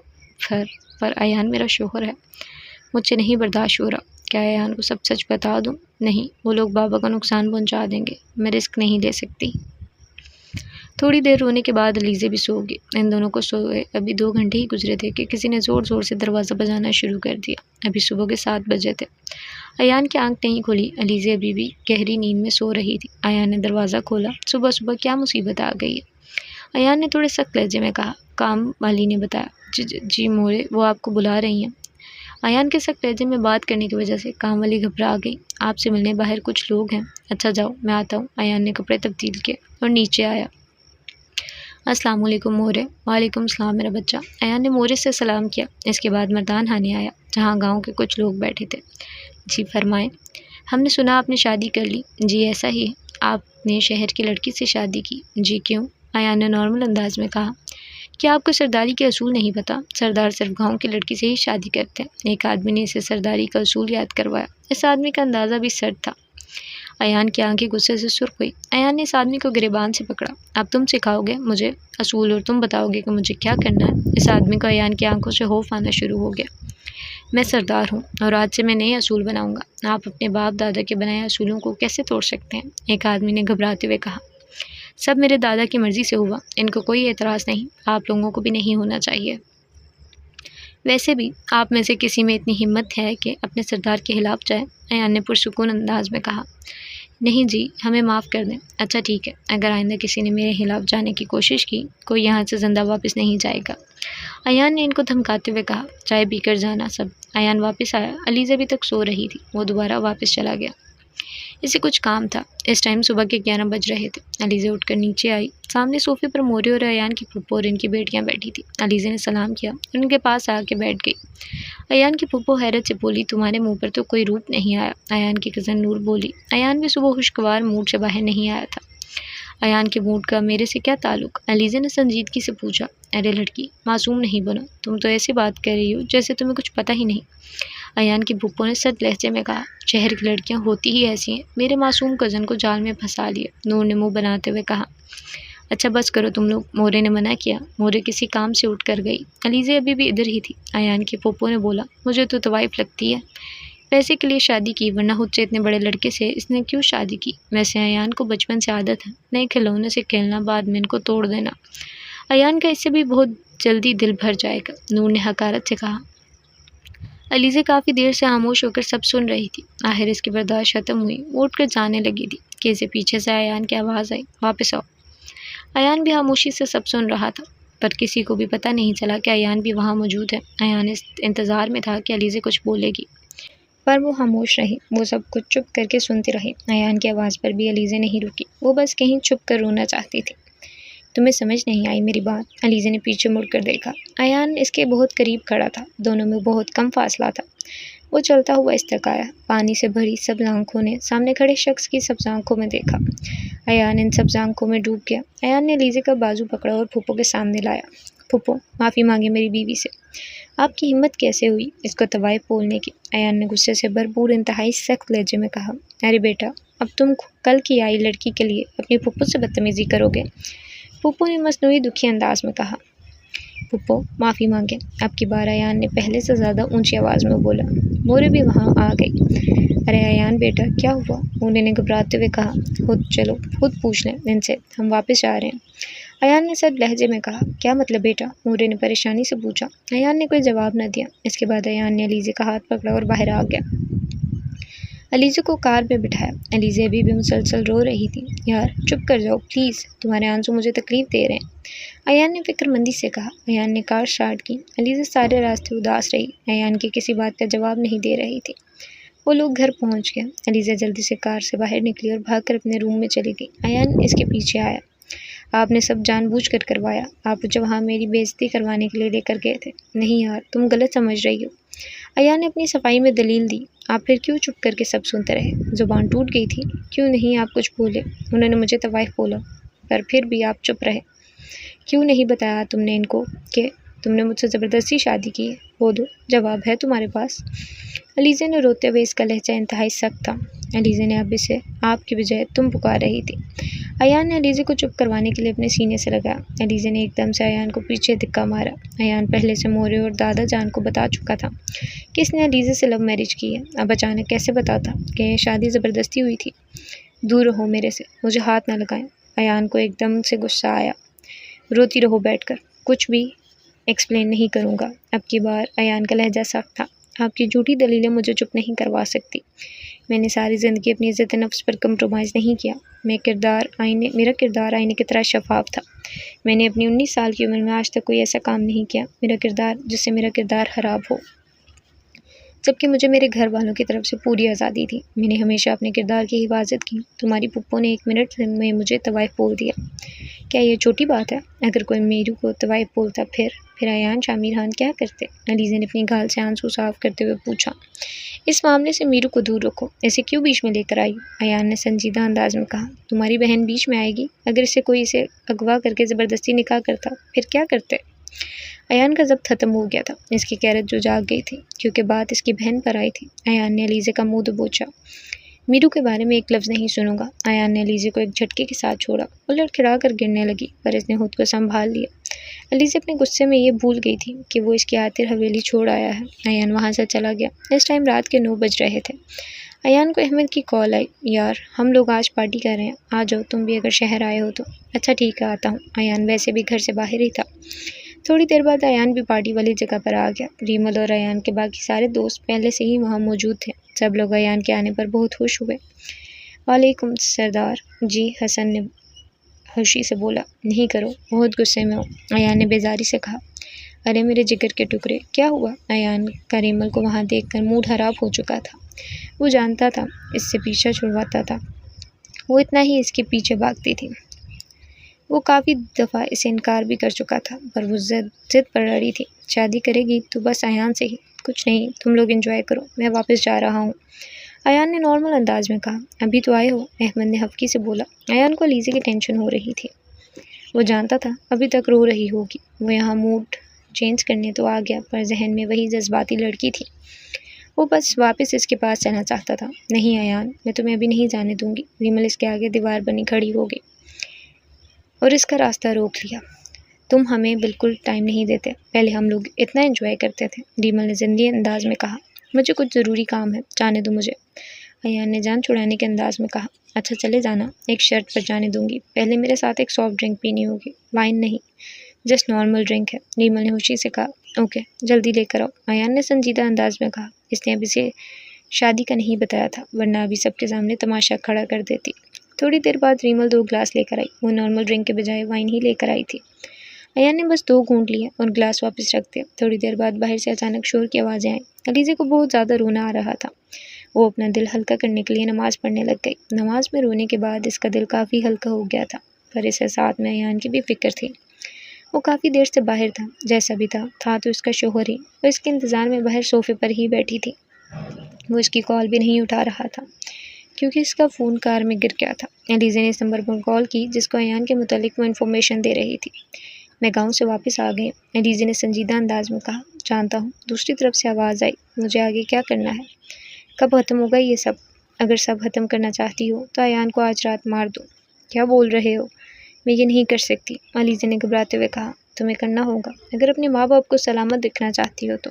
पर अयान मेरा शोहर है, मुझसे नहीं बर्दाश्त हो रहा। क्या अयान को सब सच बता दूँ? नहीं, वो लोग बाबा को नुकसान पहुँचा देंगे, मैं रिस्क नहीं ले सकती। थोड़ी देर रोने के बाद अलीज़े भी सो गई। इन दोनों को सोए अभी 2 घंटे ही गुजरे थे कि किसी ने ज़ोर ज़ोर से दरवाज़ा बजाना शुरू कर दिया। अभी सुबह के 7 बजे थे। अयान की आंख नहीं खुली। अलीज़े अभी भी गहरी नींद में सो रही थी। अयान ने दरवाज़ा खोला। सुबह सुबह क्या मुसीबत आ गई है? अयान ने थोड़े सख्त लहजे में कहा। काम वाली ने बताया। जी मोरे, वो आपको बुला रही हैं। अयान के सख्त लहजे में बात करने की वजह से काम वाली घबरा गई। आपसे मिलने बाहर कुछ लोग हैं। अच्छा जाओ, मैं आता हूँ। अयान ने कपड़े तब्दील किए और नीचे आया। अस्सलाम वालेकुम मोरे। वालेकुम सलाम मेरा बच्चा। अयान ने मोरे से सलाम किया। इसके बाद मर्दान खाने आया, जहाँ गांव के कुछ लोग बैठे थे। जी फरमाएं। हमने सुना आपने शादी कर ली। जी ऐसा ही है। आपने शहर की लड़की से शादी की? जी क्यों? अयान ने नॉर्मल अंदाज में कहा। क्या आपको सरदारी के असूल नहीं पता? सरदार सिर्फ गांव की लड़की से ही शादी करते हैं। एक आदमी ने इसे सरदारी का असूल याद करवाया। इस आदमी का अंदाज़ा भी सर्द था। अयान की आंखें गुस्से से सुर्ख हुई। अयान ने इस आदमी को गिरेबान से पकड़ा। अब तुम सिखाओगे मुझे असूल और तुम बताओगे कि मुझे क्या करना है? इस आदमी को अयान की आंखों से खौफ आना शुरू हो गया। मैं सरदार हूँ और आज से मैं नए असूल बनाऊंगा। आप अपने बाप दादा के बनाए असूलों को कैसे तोड़ सकते हैं? एक आदमी ने घबराते हुए कहा। सब मेरे दादा की मर्जी से हुआ, इनको कोई एतराज़ नहीं, आप लोगों को भी नहीं होना चाहिए। वैसे भी आप में से किसी में इतनी हिम्मत है कि अपने सरदार के खिलाफ जाए? अयान ने पुरसुकून अंदाज में कहा। नहीं जी, हमें माफ़ कर दें। अच्छा ठीक है, अगर आइंदा किसी ने मेरे खिलाफ जाने की कोशिश की, कोई यहाँ से ज़िंदा वापस नहीं जाएगा। अयान ने इनको धमकाते हुए कहा। चाय पीकर जाना सब। अयान वापस आया। अलीज़ा अभी तक सो रही थी। वो दोबारा वापस चला गया। इसे कुछ काम था। इस टाइम सुबह के 11 बज रहे थे। अलीज़ा उठकर नीचे आई। सामने सोफे पर मोरे और अयान की फुप्पो और इनकी बेटियां बैठी थी। अलीज़ा ने सलाम किया और उनके पास आके बैठ गई। अयान की फुप्पो हैरत से बोली, तुम्हारे मुंह पर तो कोई रूप नहीं आया। अयान की कज़न नूर बोली, अयान भी सुबह खुशगवार मूड से बाहर नहीं आया था। अयान के मूड का मेरे से क्या ताल्लुक? अलीज़ा ने संजीदगी से पूछा। अरे लड़की, मासूम नहीं बनो, तुम तो ऐसी बात कर रही हो जैसे तुम्हें कुछ पता ही नहीं। अयान की फुप्पो ने सख्त लहजे में कहा। शहर की लड़कियां होती ही ऐसी हैं। मेरे मासूम कज़न को जाल में फंसा लिया। नूर ने मुंह बनाते हुए कहा। अच्छा बस करो तुम लोग, मोरे ने मना किया। मोरे किसी काम से उठ कर गई। अलीज़ा अभी भी इधर ही थी। अयान की फुप्पो ने बोला, मुझे तो तवाइफ लगती है। पैसे के लिए शादी की, वरना खुद से इतने बड़े लड़के से इसने क्यों शादी की? वैसे अयान को बचपन से आदत है नए खिलौने से खेलना, बाद में इनको तोड़ देना। अयान का इससे भी बहुत जल्दी दिल भर जाएगा, नूर ने हकारत से कहा। अलीज़ा काफ़ी देर से खामोश होकर सब सुन रही थी। आखिर इसकी बर्दाश्त खत्म हुई। वो उठकर जाने लगी थी कि इसे पीछे से अयान की आवाज़ आई, वापस आओ। अयान भी खामोशी से सब सुन रहा था, पर किसी को भी पता नहीं चला कि अयान भी वहाँ मौजूद है। अयान इस इंतज़ार में था कि अलीज़ा कुछ बोलेगी, पर वो खामोश रही। वो सब कुछ चुप करके सुनती रही। अयान की आवाज़ पर भी अलीज़ा नहीं रुकी। वो बस कहीं छुप कर रोना चाहती थी। तुम्हें समझ नहीं आई मेरी बात? अलीज़ा ने पीछे मुड़कर देखा। अयान इसके बहुत करीब खड़ा था। दोनों में बहुत कम फासला था। वो चलता हुआ इस तक आया। पानी से भरी सब्ज़ आंखों ने सामने खड़े शख्स की सब्ज़ आंखों में देखा। अयान इन सब्ज़ आंखों में डूब गया। अयान ने अलीज़ा का बाजू पकड़ा और फुप्पो के सामने लाया। फुप्पो, माफ़ी मांगी मेरी बीवी से। आपकी हिम्मत कैसे हुई इसको तवाइफ बोलने की? अयान ने गुस्से से भरपूर इंतहाई सख्त लहजे में कहा। अरे बेटा, अब तुम कल की आई लड़की के लिए अपनी फुप्पो से बदतमीज़ी करोगे? फुप्पो ने मसनूई दुखी अंदाज में कहा। फुप्पो, माफ़ी मांगे। अब की बार अयान ने पहले से ज़्यादा ऊंची आवाज़ में बोला। मोरे भी वहाँ आ गई। अरे अयान बेटा, क्या हुआ? मोरे ने घबराते हुए कहा। खुद पूछ लें इनसे, हम वापस जा रहे हैं। अयान ने सब लहजे में कहा। क्या मतलब बेटा? मोरे ने परेशानी से पूछा। अयान ने कोई जवाब न दिया। इसके बाद अयान ने अलीज़ा का हाथ पकड़ा और बाहर आ गया। अलीज़ा को कार में बिठाया। अलीज़ा अभी भी मुसलसल रो रही थी। यार चुप कर जाओ प्लीज़, तुम्हारे आंसू मुझे तकलीफ़ दे रहे हैं, अयान ने फिक्रमंदी से कहा। अयान ने कार स्टार्ट की। अलीज़ा सारे रास्ते उदास रही। अयान की किसी बात का जवाब नहीं दे रही थी। वो लोग घर पहुंच गए। अलीज़ा जल्दी से कार से बाहर निकली और भागकर अपने रूम में चली गई। अयान इसके पीछे आया। आपने सब जानबूझकर करवाया। आप मुझे वहाँ मेरी बेइज्जती करवाने के लिए लेकर गए थे। नहीं यार, तुम गलत समझ रही हो। अयान ने अपनी सफाई में दलील दी। आप फिर क्यों चुप करके सब सुनते रहे? जुबान टूट गई थी। क्यों नहीं आप कुछ बोले? उन्होंने मुझे तवाइफ बोला, पर फिर भी आप चुप रहे। क्यों नहीं बताया तुमने इनको कि तुमने मुझसे ज़बरदस्ती शादी की है? बोलो, जवाब है तुम्हारे पास। अलीज़ा ने रोते हुए, इसका लहजा इंतहाई सख्त था। अलीज़ा ने अब इसे आपकी बजाय तुम पुकार रही थी। अयान ने अलीज़ा को चुप करवाने के लिए अपने सीने से लगाया। अलीज़ा ने एकदम से अयान को पीछे धक्का मारा। अयान पहले से मोरे और दादा जान को बता चुका था कि इसने अलीज़ा से लव मैरिज की है। अब अचानक कैसे बताता कि यह शादी ज़बरदस्ती हुई थी? दूर रहो मेरे से, मुझे हाथ ना लगाएं। अयान को एकदम से गुस्सा आया। रोती रहो बैठकर, कुछ भी एक्सप्लेन नहीं करूँगा। अब की बार अयान का लहजा सख्त था। आपकी झूठी दलीलें मुझे चुप नहीं करवा सकती। मैंने सारी ज़िंदगी अपनी इज़्ज़त नफ्स पर कंप्रोमाइज़ नहीं किया। मेरा किरदार आईने की तरह शफाफ था। मैंने अपनी 19 साल की उम्र में आज तक कोई ऐसा काम नहीं किया जिससे मेरा किरदार ख़राब हो, जबकि मुझे मेरे घर वालों की तरफ से पूरी आज़ादी थी। मैंने हमेशा अपने किरदार की हिफाजत की। तुम्हारी पुप्पो ने 1 मिनट में मुझे तवाइफ बोल दिया। क्या ये छोटी बात है? अगर कोई मीरू को तवाइफ बोलता फिर अयान शामिर खान क्या करते? अलीज़ा ने अपनी गाल से आंसू साफ करते हुए पूछा। इस मामले से मीरू को दूर रखो। इसे क्यों बीच में लेकर आई? अयान ने संजीदा अंदाज में कहा। तुम्हारी बहन बीच में आएगी? अगर इसे अगवा करके ज़बरदस्ती निकाह करता फिर क्या करते? अयान का ज़ब्त ख़त्म हो गया था। इसकी कैरत जो जाग गई थी, क्योंकि बात इसकी बहन पर आई थी। अयान ने अलीज़ा का मुँह दबोचा। मीरू के बारे में एक लफ्ज़ नहीं सुनूंगा। अयान ने अलीज़ा को एक झटके के साथ छोड़ा। वो लड़खड़ा कर गिरने लगी, पर इसने खुद को संभाल लिया। अलीज़ा अपने गुस्से में ये भूल गई थी कि वो इसकी खातिर हवेली छोड़ आया है। अयान वहाँ से चला गया। इस टाइम रात के 9 बज रहे थे। अयान को अहमद की कॉल आई। यार, हम लोग आज पार्टी कर रहे हैं, आ जाओ तुम भी अगर शहर आए हो तो। अच्छा ठीक है, आता हूँ। अयान वैसे भी घर से बाहर ही था। थोड़ी देर बाद अयान भी पार्टी वाली जगह पर आ गया। रीमल और अयान के बाकी सारे दोस्त पहले से ही वहाँ मौजूद थे। सब लोग अयान के आने पर बहुत खुश हुए। वालेकुम सरदार जी, हसन ने खुशी से बोला। नहीं करो, बहुत गुस्से में हो, अयान ने बेजारी से कहा। अरे मेरे जिगर के टुकड़े, क्या हुआ? अयान का रीमल को वहाँ देखकर मूड खराब हो चुका था। वो जानता था इससे पीछा छुड़वाता था, वो इतना ही इसके पीछे भागती थी। वो काफ़ी दफ़ा इसे इनकार भी कर चुका था, पर वो जिद पर अड़ी थी। शादी करेगी तो बस अयान से ही, कुछ नहीं, तुम लोग एंजॉय करो, मैं वापस जा रहा हूँ। अयान ने नॉर्मल अंदाज में कहा। अभी तो आए हो? अहमद ने हफ्की से बोला। अयान को अलीज़ा की टेंशन हो रही थी। वो जानता था अभी तक रो रही होगी। वो यहाँ मूड चेंज करने तो आ गया, पर जहन में वही जज्बाती लड़की थी। वो बस वापस इसके पास जाना चाहता था। नहीं अयान, मैं तुम्हें अभी नहीं जाने दूंगी। रीमल इसके आगे दीवार बनी खड़ी हो गई और इसका रास्ता रोक लिया। तुम हमें बिल्कुल टाइम नहीं देते। पहले हम लोग इतना एंजॉय करते थे, रीमल ने जिंदी अंदाज में कहा। मुझे कुछ ज़रूरी काम है, जाने दो मुझे, अयान ने जान छुड़ाने के अंदाज में कहा। अच्छा चले जाना, एक शर्त पर जाने दूंगी। पहले मेरे साथ एक सॉफ्ट ड्रिंक पीनी होगी, वाइन नहीं, जस्ट नॉर्मल ड्रिंक है, रीमल ने खुशी से कहा। ओके, जल्दी लेकर आओ, अयान ने संजीदा अंदाज में कहा। इसने अब इसे शादी का नहीं बताया था, वरना अभी सबके सामने तमाशा खड़ा कर देती। थोड़ी देर बाद रीमल 2 ग्लास लेकर आई। वो नॉर्मल ड्रिंक के बजाय वाइन ही लेकर आई थी। अयान ने बस 2 घूंट लिए और ग्लास वापस रख दिया। थोड़ी देर बाद बाहर से अचानक शोर की आवाज़ें आईं। अलीज़ा को बहुत ज़्यादा रोना आ रहा था। वो अपना दिल हल्का करने के लिए नमाज़ पढ़ने लग गई। नमाज में रोने के बाद इसका दिल काफ़ी हल्का हो गया था, पर इसे साथ में अयान की भी फिक्र थी। वो काफ़ी देर से बाहर था, जैसा भी था तो इसका शोहर ही। वो इसके इंतज़ार में बाहर सोफ़े पर ही बैठी थी। वो इसकी कॉल भी नहीं उठा रहा था, क्योंकि इसका फ़ोन कार में गिर गया था। अलीज़ा ने इस नंबर पर कॉल की जिसको अयान के मुतालिक वो इन्फॉर्मेशन दे रही थी। मैं गांव से वापस आ गई, अलीज़ा ने संजीदा अंदाज में कहा। जानता हूँ। दूसरी तरफ से आवाज़ आई। मुझे आगे क्या करना है? कब ख़त्म होगा ये सब? अगर सब ख़त्म करना चाहती हो तो अयान को आज रात मार दो। क्या बोल रहे हो? मैं ये नहीं कर सकती, अलीज़ा ने घबराते हुए कहा। तुम्हें करना होगा, अगर अपने माँ बाप को सलामत दिखना चाहती हो तो।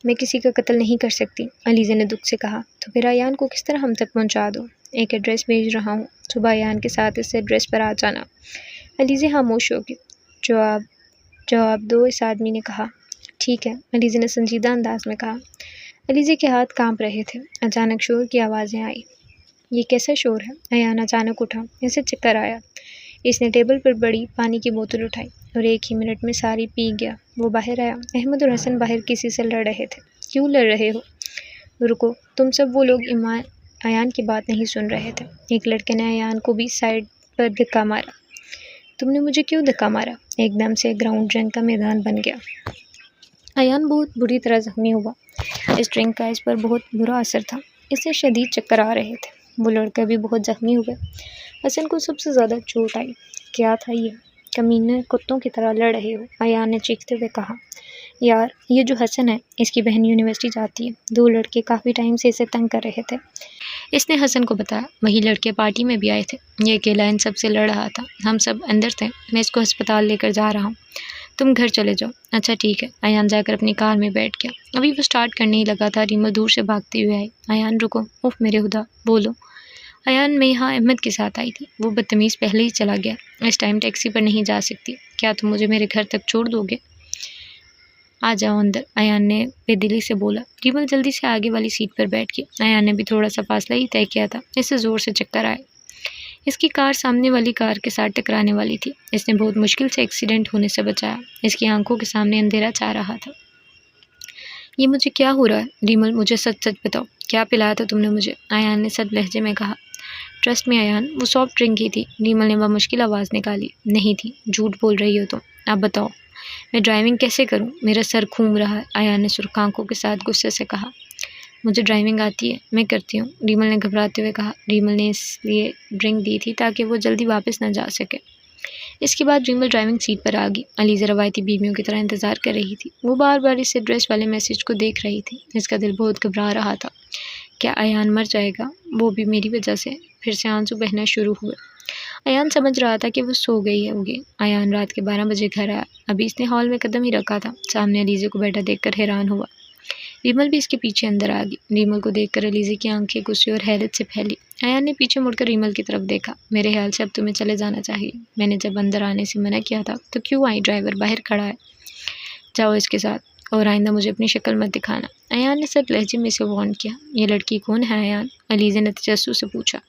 मैं किसी का कत्ल नहीं कर सकती, अलीज़ा ने दुख से कहा। तो फिर अयान को किस तरह हम तक पहुँचा दो? एक एड्रेस भेज रहा हूँ, सुबह अयान के साथ इस एड्रेस पर आ जाना। अलीज़ा खामोश हो गई। जवाब दो, इस आदमी ने कहा। ठीक है, अलीज़ा ने संजीदा अंदाज में कहा। अलीज़ा के हाथ कांप रहे थे। अचानक शोर की आवाज़ें आई। ये कैसा शोर है? अयान अचानक उठा। इसे चक्कर आया। इसने टेबल पर बड़ी पानी की बोतल उठाई और 1 ही मिनट में सारी पी गया। वो बाहर आया। अहमद और हसन बाहर किसी से लड़ रहे थे। क्यों लड़ रहे हो? रुको, तुम सब। वो लोग अयान की बात नहीं सुन रहे थे। एक लड़के ने अयान को भी साइड पर धक्का मारा। तुमने मुझे क्यों धक्का मारा? एकदम से ग्राउंड रंग का मैदान बन गया। अयान बहुत बुरी तरह ज़ख्मी हुआ। इस ड्रिंक का इस पर बहुत बुरा असर था। इससे शदीद चक्कर आ रहे थे। वो लड़का भी बहुत ज़ख्मी हुआ। हसन को सबसे ज़्यादा चोट आई। क्या था ये? कमीने कुत्तों की तरह लड़ रहे हो, अयान ने चीखते हुए कहा। यार, ये जो हसन है, इसकी बहन यूनिवर्सिटी जाती है। 2 लड़के काफ़ी टाइम से इसे तंग कर रहे थे। इसने हसन को बताया। वही लड़के पार्टी में भी आए थे। ये अकेला इन सब से लड़ रहा था। हम सब अंदर थे। मैं इसको अस्पताल लेकर जा रहा हूँ। तुम घर चले जाओ। अच्छा ठीक है। अयान जाकर अपनी कार में बैठ गया। अभी वो स्टार्ट करने ही लगा था, रीमा दूर से भागती हुई आई। अयान रुको। उफ मेरे खुदा, बोलो। अयान, मैं यहाँ अहमद के साथ आई थी। वो बदतमीज़ पहले ही चला गया। इस टाइम टैक्सी पर नहीं जा सकती। क्या तुम मुझे मेरे घर तक छोड़ दोगे? आ जाओ अंदर, अयान ने बेदिली से बोला। रीमा जल्दी से आगे वाली सीट पर बैठ गई। अयान ने भी थोड़ा सा फासला ही तय किया था। इससे ज़ोर से चक्कर आए। इसकी कार सामने वाली कार के साथ टकराने वाली थी। इसने बहुत मुश्किल से एक्सीडेंट होने से बचाया। इसकी आंखों के सामने अंधेरा छा रहा था। ये मुझे क्या हो रहा है? रीमल, मुझे सच सच बताओ, क्या पिलाया था तुमने मुझे? अयान ने सख्त लहजे में कहा। ट्रस्ट में अयान, वो सॉफ्ट ड्रिंक ही थी। रीमल ने मुश्किल आवाज़ निकाली। नहीं थी, झूठ बोल रही हो तुम। अब बताओ, मैं ड्राइविंग कैसे करूं? मेरा सर घूम रहा है, अयान ने सुर्ख आंखों के साथ गुस्से से कहा। मुझे ड्राइविंग आती है, मैं करती हूँ, रीमल ने घबराते हुए कहा। रीमल ने इसलिए ड्रिंक दी थी ताकि वो जल्दी वापस न जा सके। इसके बाद रीमल ड्राइविंग सीट पर आ गई। अलीज़ा रवायती बीवियों की तरह इंतज़ार कर रही थी। वो बार बार इस एड्रेस वाले मैसेज को देख रही थी। इसका दिल बहुत घबरा रहा था। क्या अयान मर जाएगा? वो भी मेरी वजह से? फिर से आंसू बहना शुरू हुए। अयान समझ रहा था कि वो सो गई होगी। अयान रात के 12 बजे घर आया। अभी इसने हॉल में कदम ही रखा था। सामने अलीज़ा को बैठा देखकर हैरान हुआ। रीमल भी इसके पीछे अंदर आ गई। रीमल को देखकर अलीज़ा की आंखें गुस्से और हैरत से फैली। अयान ने पीछे मुड़कर रीमल की तरफ देखा। मेरे ख्याल से अब तुम्हें चले जाना चाहिए। मैंने जब अंदर आने से मना किया था तो क्यों आई? ड्राइवर बाहर खड़ा है, जाओ इसके साथ, और आइंदा मुझे अपनी शक्ल मत दिखाना। अयान ने सख्त लहजे में इसे वार्न किया। ये लड़की कौन है अयान? अलीज़ा ने तजस्सुस से पूछा।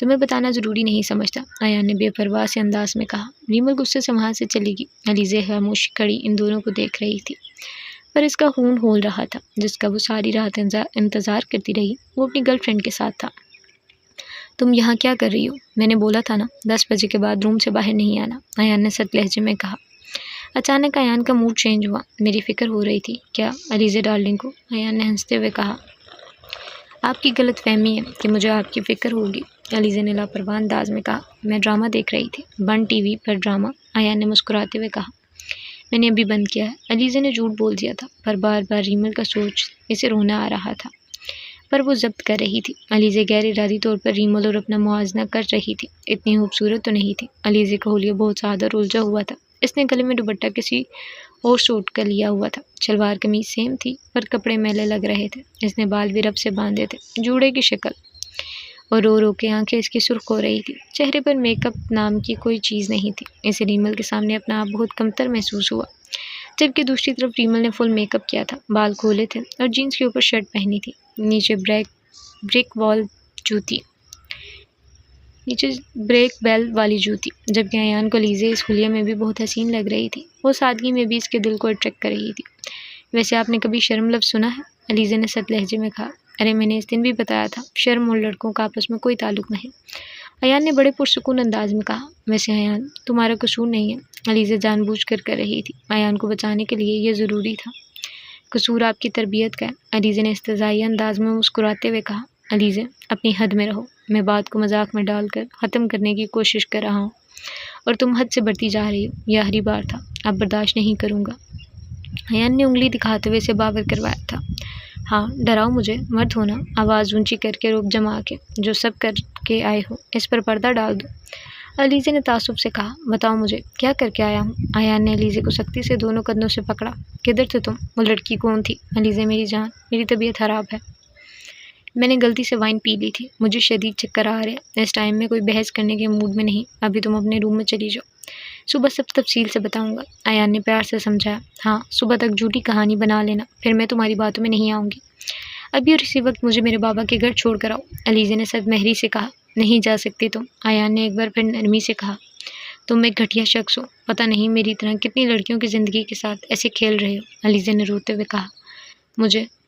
तुम्हें बताना ज़रूरी नहीं समझता, अयान ने बेपरवाह से अंदाज में कहा। रीमल गुस्से से वहाँ से चली गई। अलीज़ा खामोश खड़ी इन दोनों को देख रही थी, पर इसका खून होल रहा था। जिसका वो सारी रात इंतज़ार करती रही, वो अपनी गर्लफ्रेंड के साथ था। तुम यहाँ क्या कर रही हो? मैंने बोला था ना, 10 बजे के बाद रूम से बाहर नहीं आना, अयान ने सख्त लहजे में कहा। अचानक अयान का मूड चेंज हुआ। मेरी फ़िक्र हो रही थी। क्या? अलीज़ा डार्लिंग को, अयान ने हंसते हुए कहा। आपकी गलतफहमी है कि मुझे आपकी फ़िक्र होगी, अलीज़ा ने लापरवाह अंदाज में कहा। मैं ड्रामा देख रही थी। बंद टीवी पर ड्रामा, अयान ने मुस्कुराते हुए कहा। मैंने अभी बंद किया है। अलीज़ा ने झूठ बोल दिया था, पर बार बार रीमल का सोच इसे रोना आ रहा था, पर वो जब्त कर रही थी। अलीज़ा गैर इरादी तौर पर रीमल और अपना मुआवजा कर रही थी। इतनी खूबसूरत तो नहीं थी। अलीज़ा का हुलिया बहुत सादा और उलझा हुआ था। इसने गले में दुपट्टा किसी और सूट का लिया हुआ था। शलवार कमीज सेम थी, पर कपड़े मैले लग रहे थे। इसने बाल भी रब से बांधे थे, जूड़े की शक्ल, और रो रो के आंखें इसकी सुर्ख हो रही थी। चेहरे पर मेकअप नाम की कोई चीज़ नहीं थी। इसे रीमल के सामने अपना आप बहुत कमतर महसूस हुआ, जबकि दूसरी तरफ रीमल ने फुल मेकअप किया था, बाल खोले थे और जीन्स के ऊपर शर्ट पहनी थी। नीचे ब्रेक बेल वाली जूती। जबकि अयान को अलीज़ा इस हुलिया में भी बहुत हसीन लग रही थी। वो सादगी में भी इसके दिल को अट्रैक्ट कर रही थी। वैसे आपने कभी शर्म लफ्ज़ सुना है? अलीज़ा ने सख्त लहजे में कहा। अरे, मैंने इस दिन भी बताया था, शर्म और लड़कों का आपस में कोई ताल्लुक़ नहीं, अयान ने बड़े पुरसुकून अंदाज में कहा। वैसे अयान, तुम्हारा कसूर नहीं है, अलीज़ा जानबूझकर कर रही थी। अयान को बचाने के लिए यह ज़रूरी था। कसूर आपकी तरबियत का है, अलीज़ा ने इस्तज़ाई अंदाज में मुस्कुराते हुए कहा। अलीज़ा, अपनी हद में रहो। मैं बात को मजाक में डालकर ख़त्म करने की कोशिश कर रहा हूँ, और तुम हद से बढ़ती जा रही हो। यह आखिरी बार था, अब बर्दाश्त नहीं करूँगा। अयान ने उंगली दिखाते हुए इसे बावर करवाया था। हाँ, डराओ मुझे मत होना, आवाज़ ऊंची करके रोब जमा के, जो सब करके आए हो इस पर पर्दा डाल दो, अलीज़ा ने तासुब से कहा। बताओ मुझे क्या करके आया हूँ? अयान ने अलीज़ा को सख्ती से दोनों कदमों से पकड़ा। किधर थे तुम? वो लड़की कौन थी? अलीज़ा, मेरी जान, मेरी तबीयत ख़राब है, मैंने गलती से वाइन पी ली थी, मुझे शदीद चक्कर आ रहे हैं। इस टाइम में कोई बहस करने के मूड में नहीं, अभी तुम अपने रूम में चली जाओ, सुबह सब तफसील से बताऊंगा, अयान ने प्यार से समझाया। हाँ, सुबह तक झूठी कहानी बना लेना, फिर मैं तुम्हारी बातों में नहीं आऊँगी। अभी और इसी वक्त मुझे मेरे बाबा के घर छोड़ कर आओ, अलीज़ा ने सदमहरी से कहा। नहीं जा सकती तुम, अयान ने एक बार फिर नरमी से कहा। तुम एक घटिया शख्स हो, पता नहीं मेरी तरह कितनी लड़कियों की ज़िंदगी के साथ ऐसे खेल रहे हो, अलीज़ा ने रोते हुए कहा।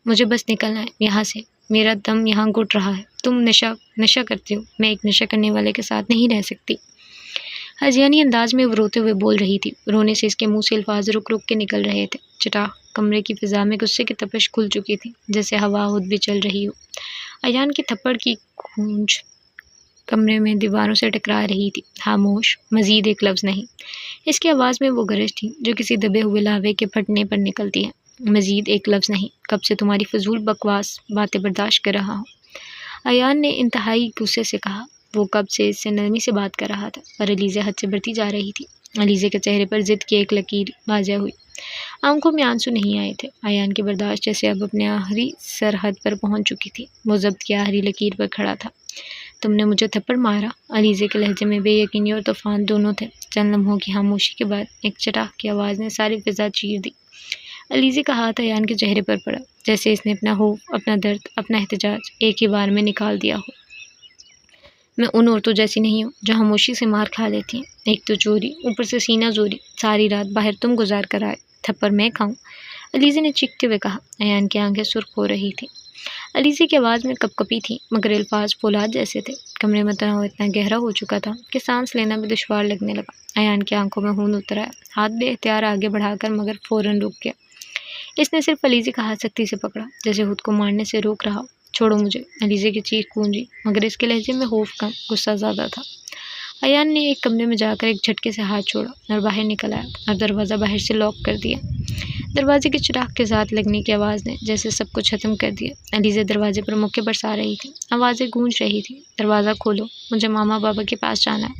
मुझे बस निकलना है यहाँ से, मेरा दम यहाँ घुट रहा है। तुम नशा करते हो, मैं एक नशा करने वाले के साथ नहीं रह सकती, हज़ियानी अंदाज में वो रोते हुए बोल रही थी। रोने से इसके मुंह से अल्फाज रुक रुक के निकल रहे थे। चटा कमरे की फिजा में गुस्से की तपिश खुल चुकी थी, जैसे हवा खुद भी चल रही हो। अयान की थप्पड़ की गूंज कमरे में दीवारों से टकरा रही थी। खामोश, मजीद एक लफ्ज़ नहीं। इसकी आवाज़ में वो गरज थी जो किसी दबे हुए लावे के फटने पर निकलती है। मजीद एक लफ्ज़ नहीं। कब से तुम्हारी फजूल बकवास बातें बर्दाश्त कर रहा हूँ। अयान ने इंतहाई गुस्से से कहा। वो कब से इससे नरमी से बात कर रहा था, पर अलीज़ा हद से बढ़ती जा रही थी। अलीज़े के चेहरे पर जिद की एक लकीर वाज़ह हुई। आंखों में आंसू नहीं आए थे। अयान की बर्दाश्त जैसे अब अपने आखिरी सरहद पर पहुंच चुकी थी। वो जब्त की आखिरी लकीर पर खड़ा था। तुमने मुझे थप्पड़ मारा? अलीज़े के लहजे में बेयकीनी और तूफान दोनों थे। चंद लम्हों की खामोशी के बाद एक चटाक की आवाज़ ने सारी फिजा चीर दी। अलीज़े का हाथ अयान के चेहरे पर पड़ा, जैसे इसने अपना खौफ, अपना दर्द, अपना एहतजाज एक ही बार में निकाल दिया हो। मैं उन औरतों जैसी नहीं हूँ जो खामोशी से मार खा लेती हैं। एक तो चोरी, ऊपर से सीना जोरी। सारी रात बाहर तुम गुजार कर आए, थप्पड़ मैं खाऊं? अलीज़े ने चीखते हुए कहा। अयान की आंखें सुर्ख हो रही थी। अलीज़े की आवाज़ में कपकपी थी, मगर अल्फाज फौलाद जैसे थे। कमरे में तनाव इतना गहरा हो चुका था कि सांस लेना भी दुश्वार लगने लगा। अयान की आंखों में खून उतर आया। हाथ बेख्तियार आगे बढ़ाकर मगर फ़ौरन रुक गया। इसने सिर्फ अलीज़े का हाथ सख्ती से पकड़ा, जैसे खुद को मारने से रोक रहा हो। छोड़ो मुझे, अलीज़े की चीख गूंजी, मगर इसके लहजे में खौफ कम, गुस्सा ज़्यादा था। अयान ने एक कमरे में जाकर एक झटके से हाथ छोड़ा और बाहर निकल आया और दरवाज़ा बाहर से लॉक कर दिया। दरवाजे के चिराग के साथ लगने की आवाज़ ने जैसे सब कुछ ख़त्म कर दिया। अलीज़ा दरवाजे पर मुक्के बरसा रही थी। आवाज़ें गूंज रही थी। दरवाज़ा खोलो, मुझे मामा बाबा के पास जाना है।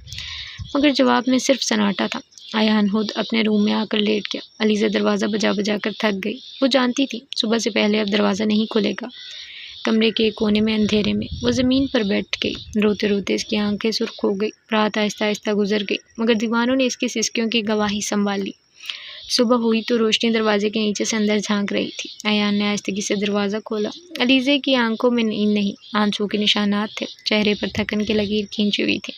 मगर जवाब में सिर्फ सन्नाटा था। अयान खुद अपने रूम में आकर लेट गया। अलीज़ा दरवाज़ा बजा बजा कर थक गई। वो जानती थी सुबह से पहले अब दरवाज़ा नहीं खुलेगा। कमरे के एक कोने में अंधेरे में वो ज़मीन पर बैठ गई। रोते रोते इसकी आंखें सुर्ख हो गई। रात आहिस्ता आहिस्ता गुजर गई, मगर दीवानों ने इसकी सिसकियों की गवाही संभाल ली। सुबह हुई तो रोशनी दरवाजे के नीचे से अंदर झांक रही थी। अयान ने आहिस्तगी से दरवाज़ा खोला। अलीज़े की आंखों में नींद नहीं, आंसू के निशानात थे। चेहरे पर थकन की लकीर खींची हुई थी।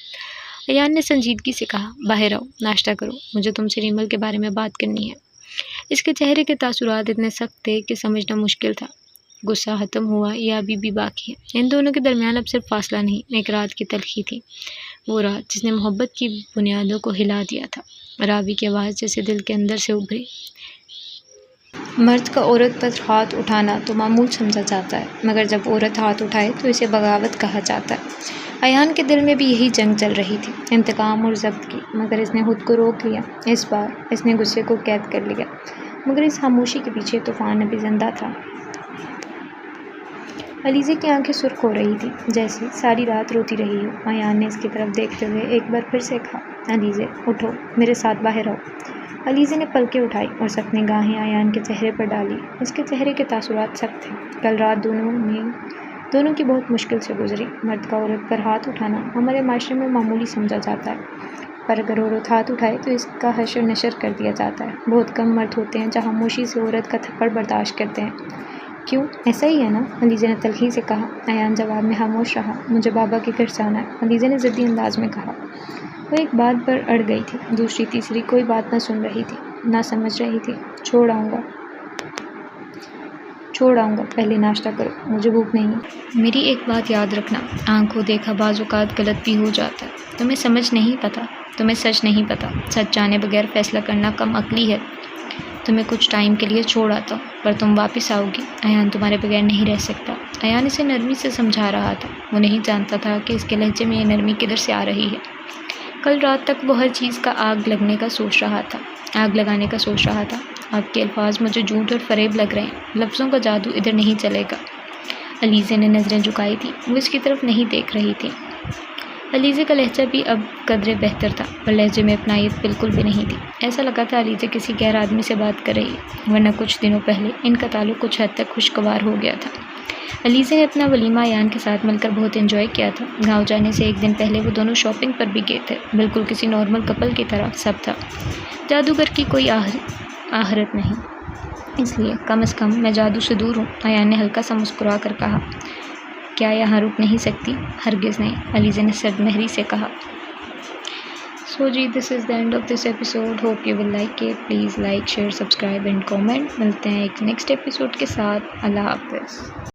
अयान ने संजीदगी से कहा, बाहर आओ, नाश्ता करो, मुझे तुमसे रिमल के बारे में बात करनी है। इसके चेहरे के तासुरात इतने सख्त थे कि समझना मुश्किल था गुस्सा ख़त्म हुआ या अभी भी बाकी है। इन दोनों के दरमियान अब सिर्फ फासला नहीं, एक रात की तलखी थी। वो रात जिसने मोहब्बत की बुनियादों को हिला दिया था। रावी की आवाज़ जैसे दिल के अंदर से उभरी। मर्द का औरत पर हाथ उठाना तो मामूल समझा जाता है, मगर जब औरत हाथ उठाए तो इसे बगावत कहा जाता है। अयान के दिल में भी यही जंग चल रही थी, इंतकाम और ज़ब्त की। मगर इसने खुद को रोक लिया। इस बार इसने गुस्से को कैद कर लिया, मगर इस खामोशी के पीछे तूफ़ान अभी जिंदा था। अलीज़े की आंखें सुर्ख हो रही थी, जैसे सारी रात रोती रही हो। अयान ने इसकी तरफ देखते हुए एक बार फिर से कहा, अलीज़े उठो, मेरे साथ बाहर आओ। अलीज़े ने पलकें उठाई और सख्त निगाहें अयान के चेहरे पर डाली। उसके चेहरे के तासुरात सख्त थे। कल रात दोनों की बहुत मुश्किल से गुजरी। मर्द का औरत पर हाथ उठाना हमारे माशरे में मामूली समझा जाता है, पर अगर औरत हाथ उठाए तो इसका हशर नशर कर दिया जाता है। बहुत कम मर्द होते हैं जहाँ खामोशी से औरत का थप्पड़ बर्दाश्त करते हैं। क्यों, ऐसा ही है ना? अलीज़े ने तल्खी से कहा। अयान जवाब में खामोश रहा। मुझे बाबा के घर जाना है, अलीज़े ने ज़िद्दी अंदाज में कहा। वो एक बात पर अड़ गई थी, दूसरी तीसरी कोई बात ना सुन रही थी, ना समझ रही थी। छोड़ आऊँगा, पहले नाश्ता करो, मुझे भूख नहीं है। मेरी एक बात याद रखना, आँखों देखा बाज़ औक़ात गलत भी हो जाता है। तुम्हें समझ नहीं पता, तुम्हें सच नहीं पता। सच जाने बगैर फ़ैसला करना कम अक्ली है। तुम्हें कुछ टाइम के लिए छोड़ आता हूँ, पर तुम वापस आओगी। अयान तुम्हारे बगैर नहीं रह सकता। अयान इसे नरमी से समझा रहा था। वो नहीं जानता था कि इसके लहजे में ये नरमी किधर से आ रही है। कल रात तक वो हर चीज़ का आग लगाने का सोच रहा था। आपके अल्फाज मुझे झूठ और फरेब लग रहे हैं। लफ्ज़ों का जादू इधर नहीं चलेगा। अलीज़े ने नज़रें झुकाई थी। वो इसकी तरफ नहीं देख रही थी। अलीज़े का लहजा भी अब कदरे बेहतर था, पर लहजे में अपनायत बिल्कुल भी नहीं थी। ऐसा लगा था अलीज़े किसी गैर आदमी से बात कर रही है, वरना कुछ दिनों पहले इनका ताल्लुक़ कुछ हद तक खुशगवार हो गया था। अलीज़े ने अपना वलीमा अयान के साथ मिलकर बहुत एंजॉय किया था। गाँव जाने से एक दिन पहले वो दोनों शॉपिंग पर भी गए थे। बिल्कुल किसी नॉर्मल कपल की तरह सब था। जादूगर की कोई आहरत नहीं, इसलिए कम से कम मैं जादू से दूर हूँ। अयान ने हल्का सा मुस्कुरा कर कहा। क्या यहाँ रुक नहीं सकती? हरगिज़ नहीं, अलीज़े ने सरमहरी से कहा। सो जी, this is the end of this episode. Hope you will like it. Please like, share, subscribe and comment. मिलते हैं एक नेक्स्ट एपिसोड के साथ। अल्लाह हाफ़िज़।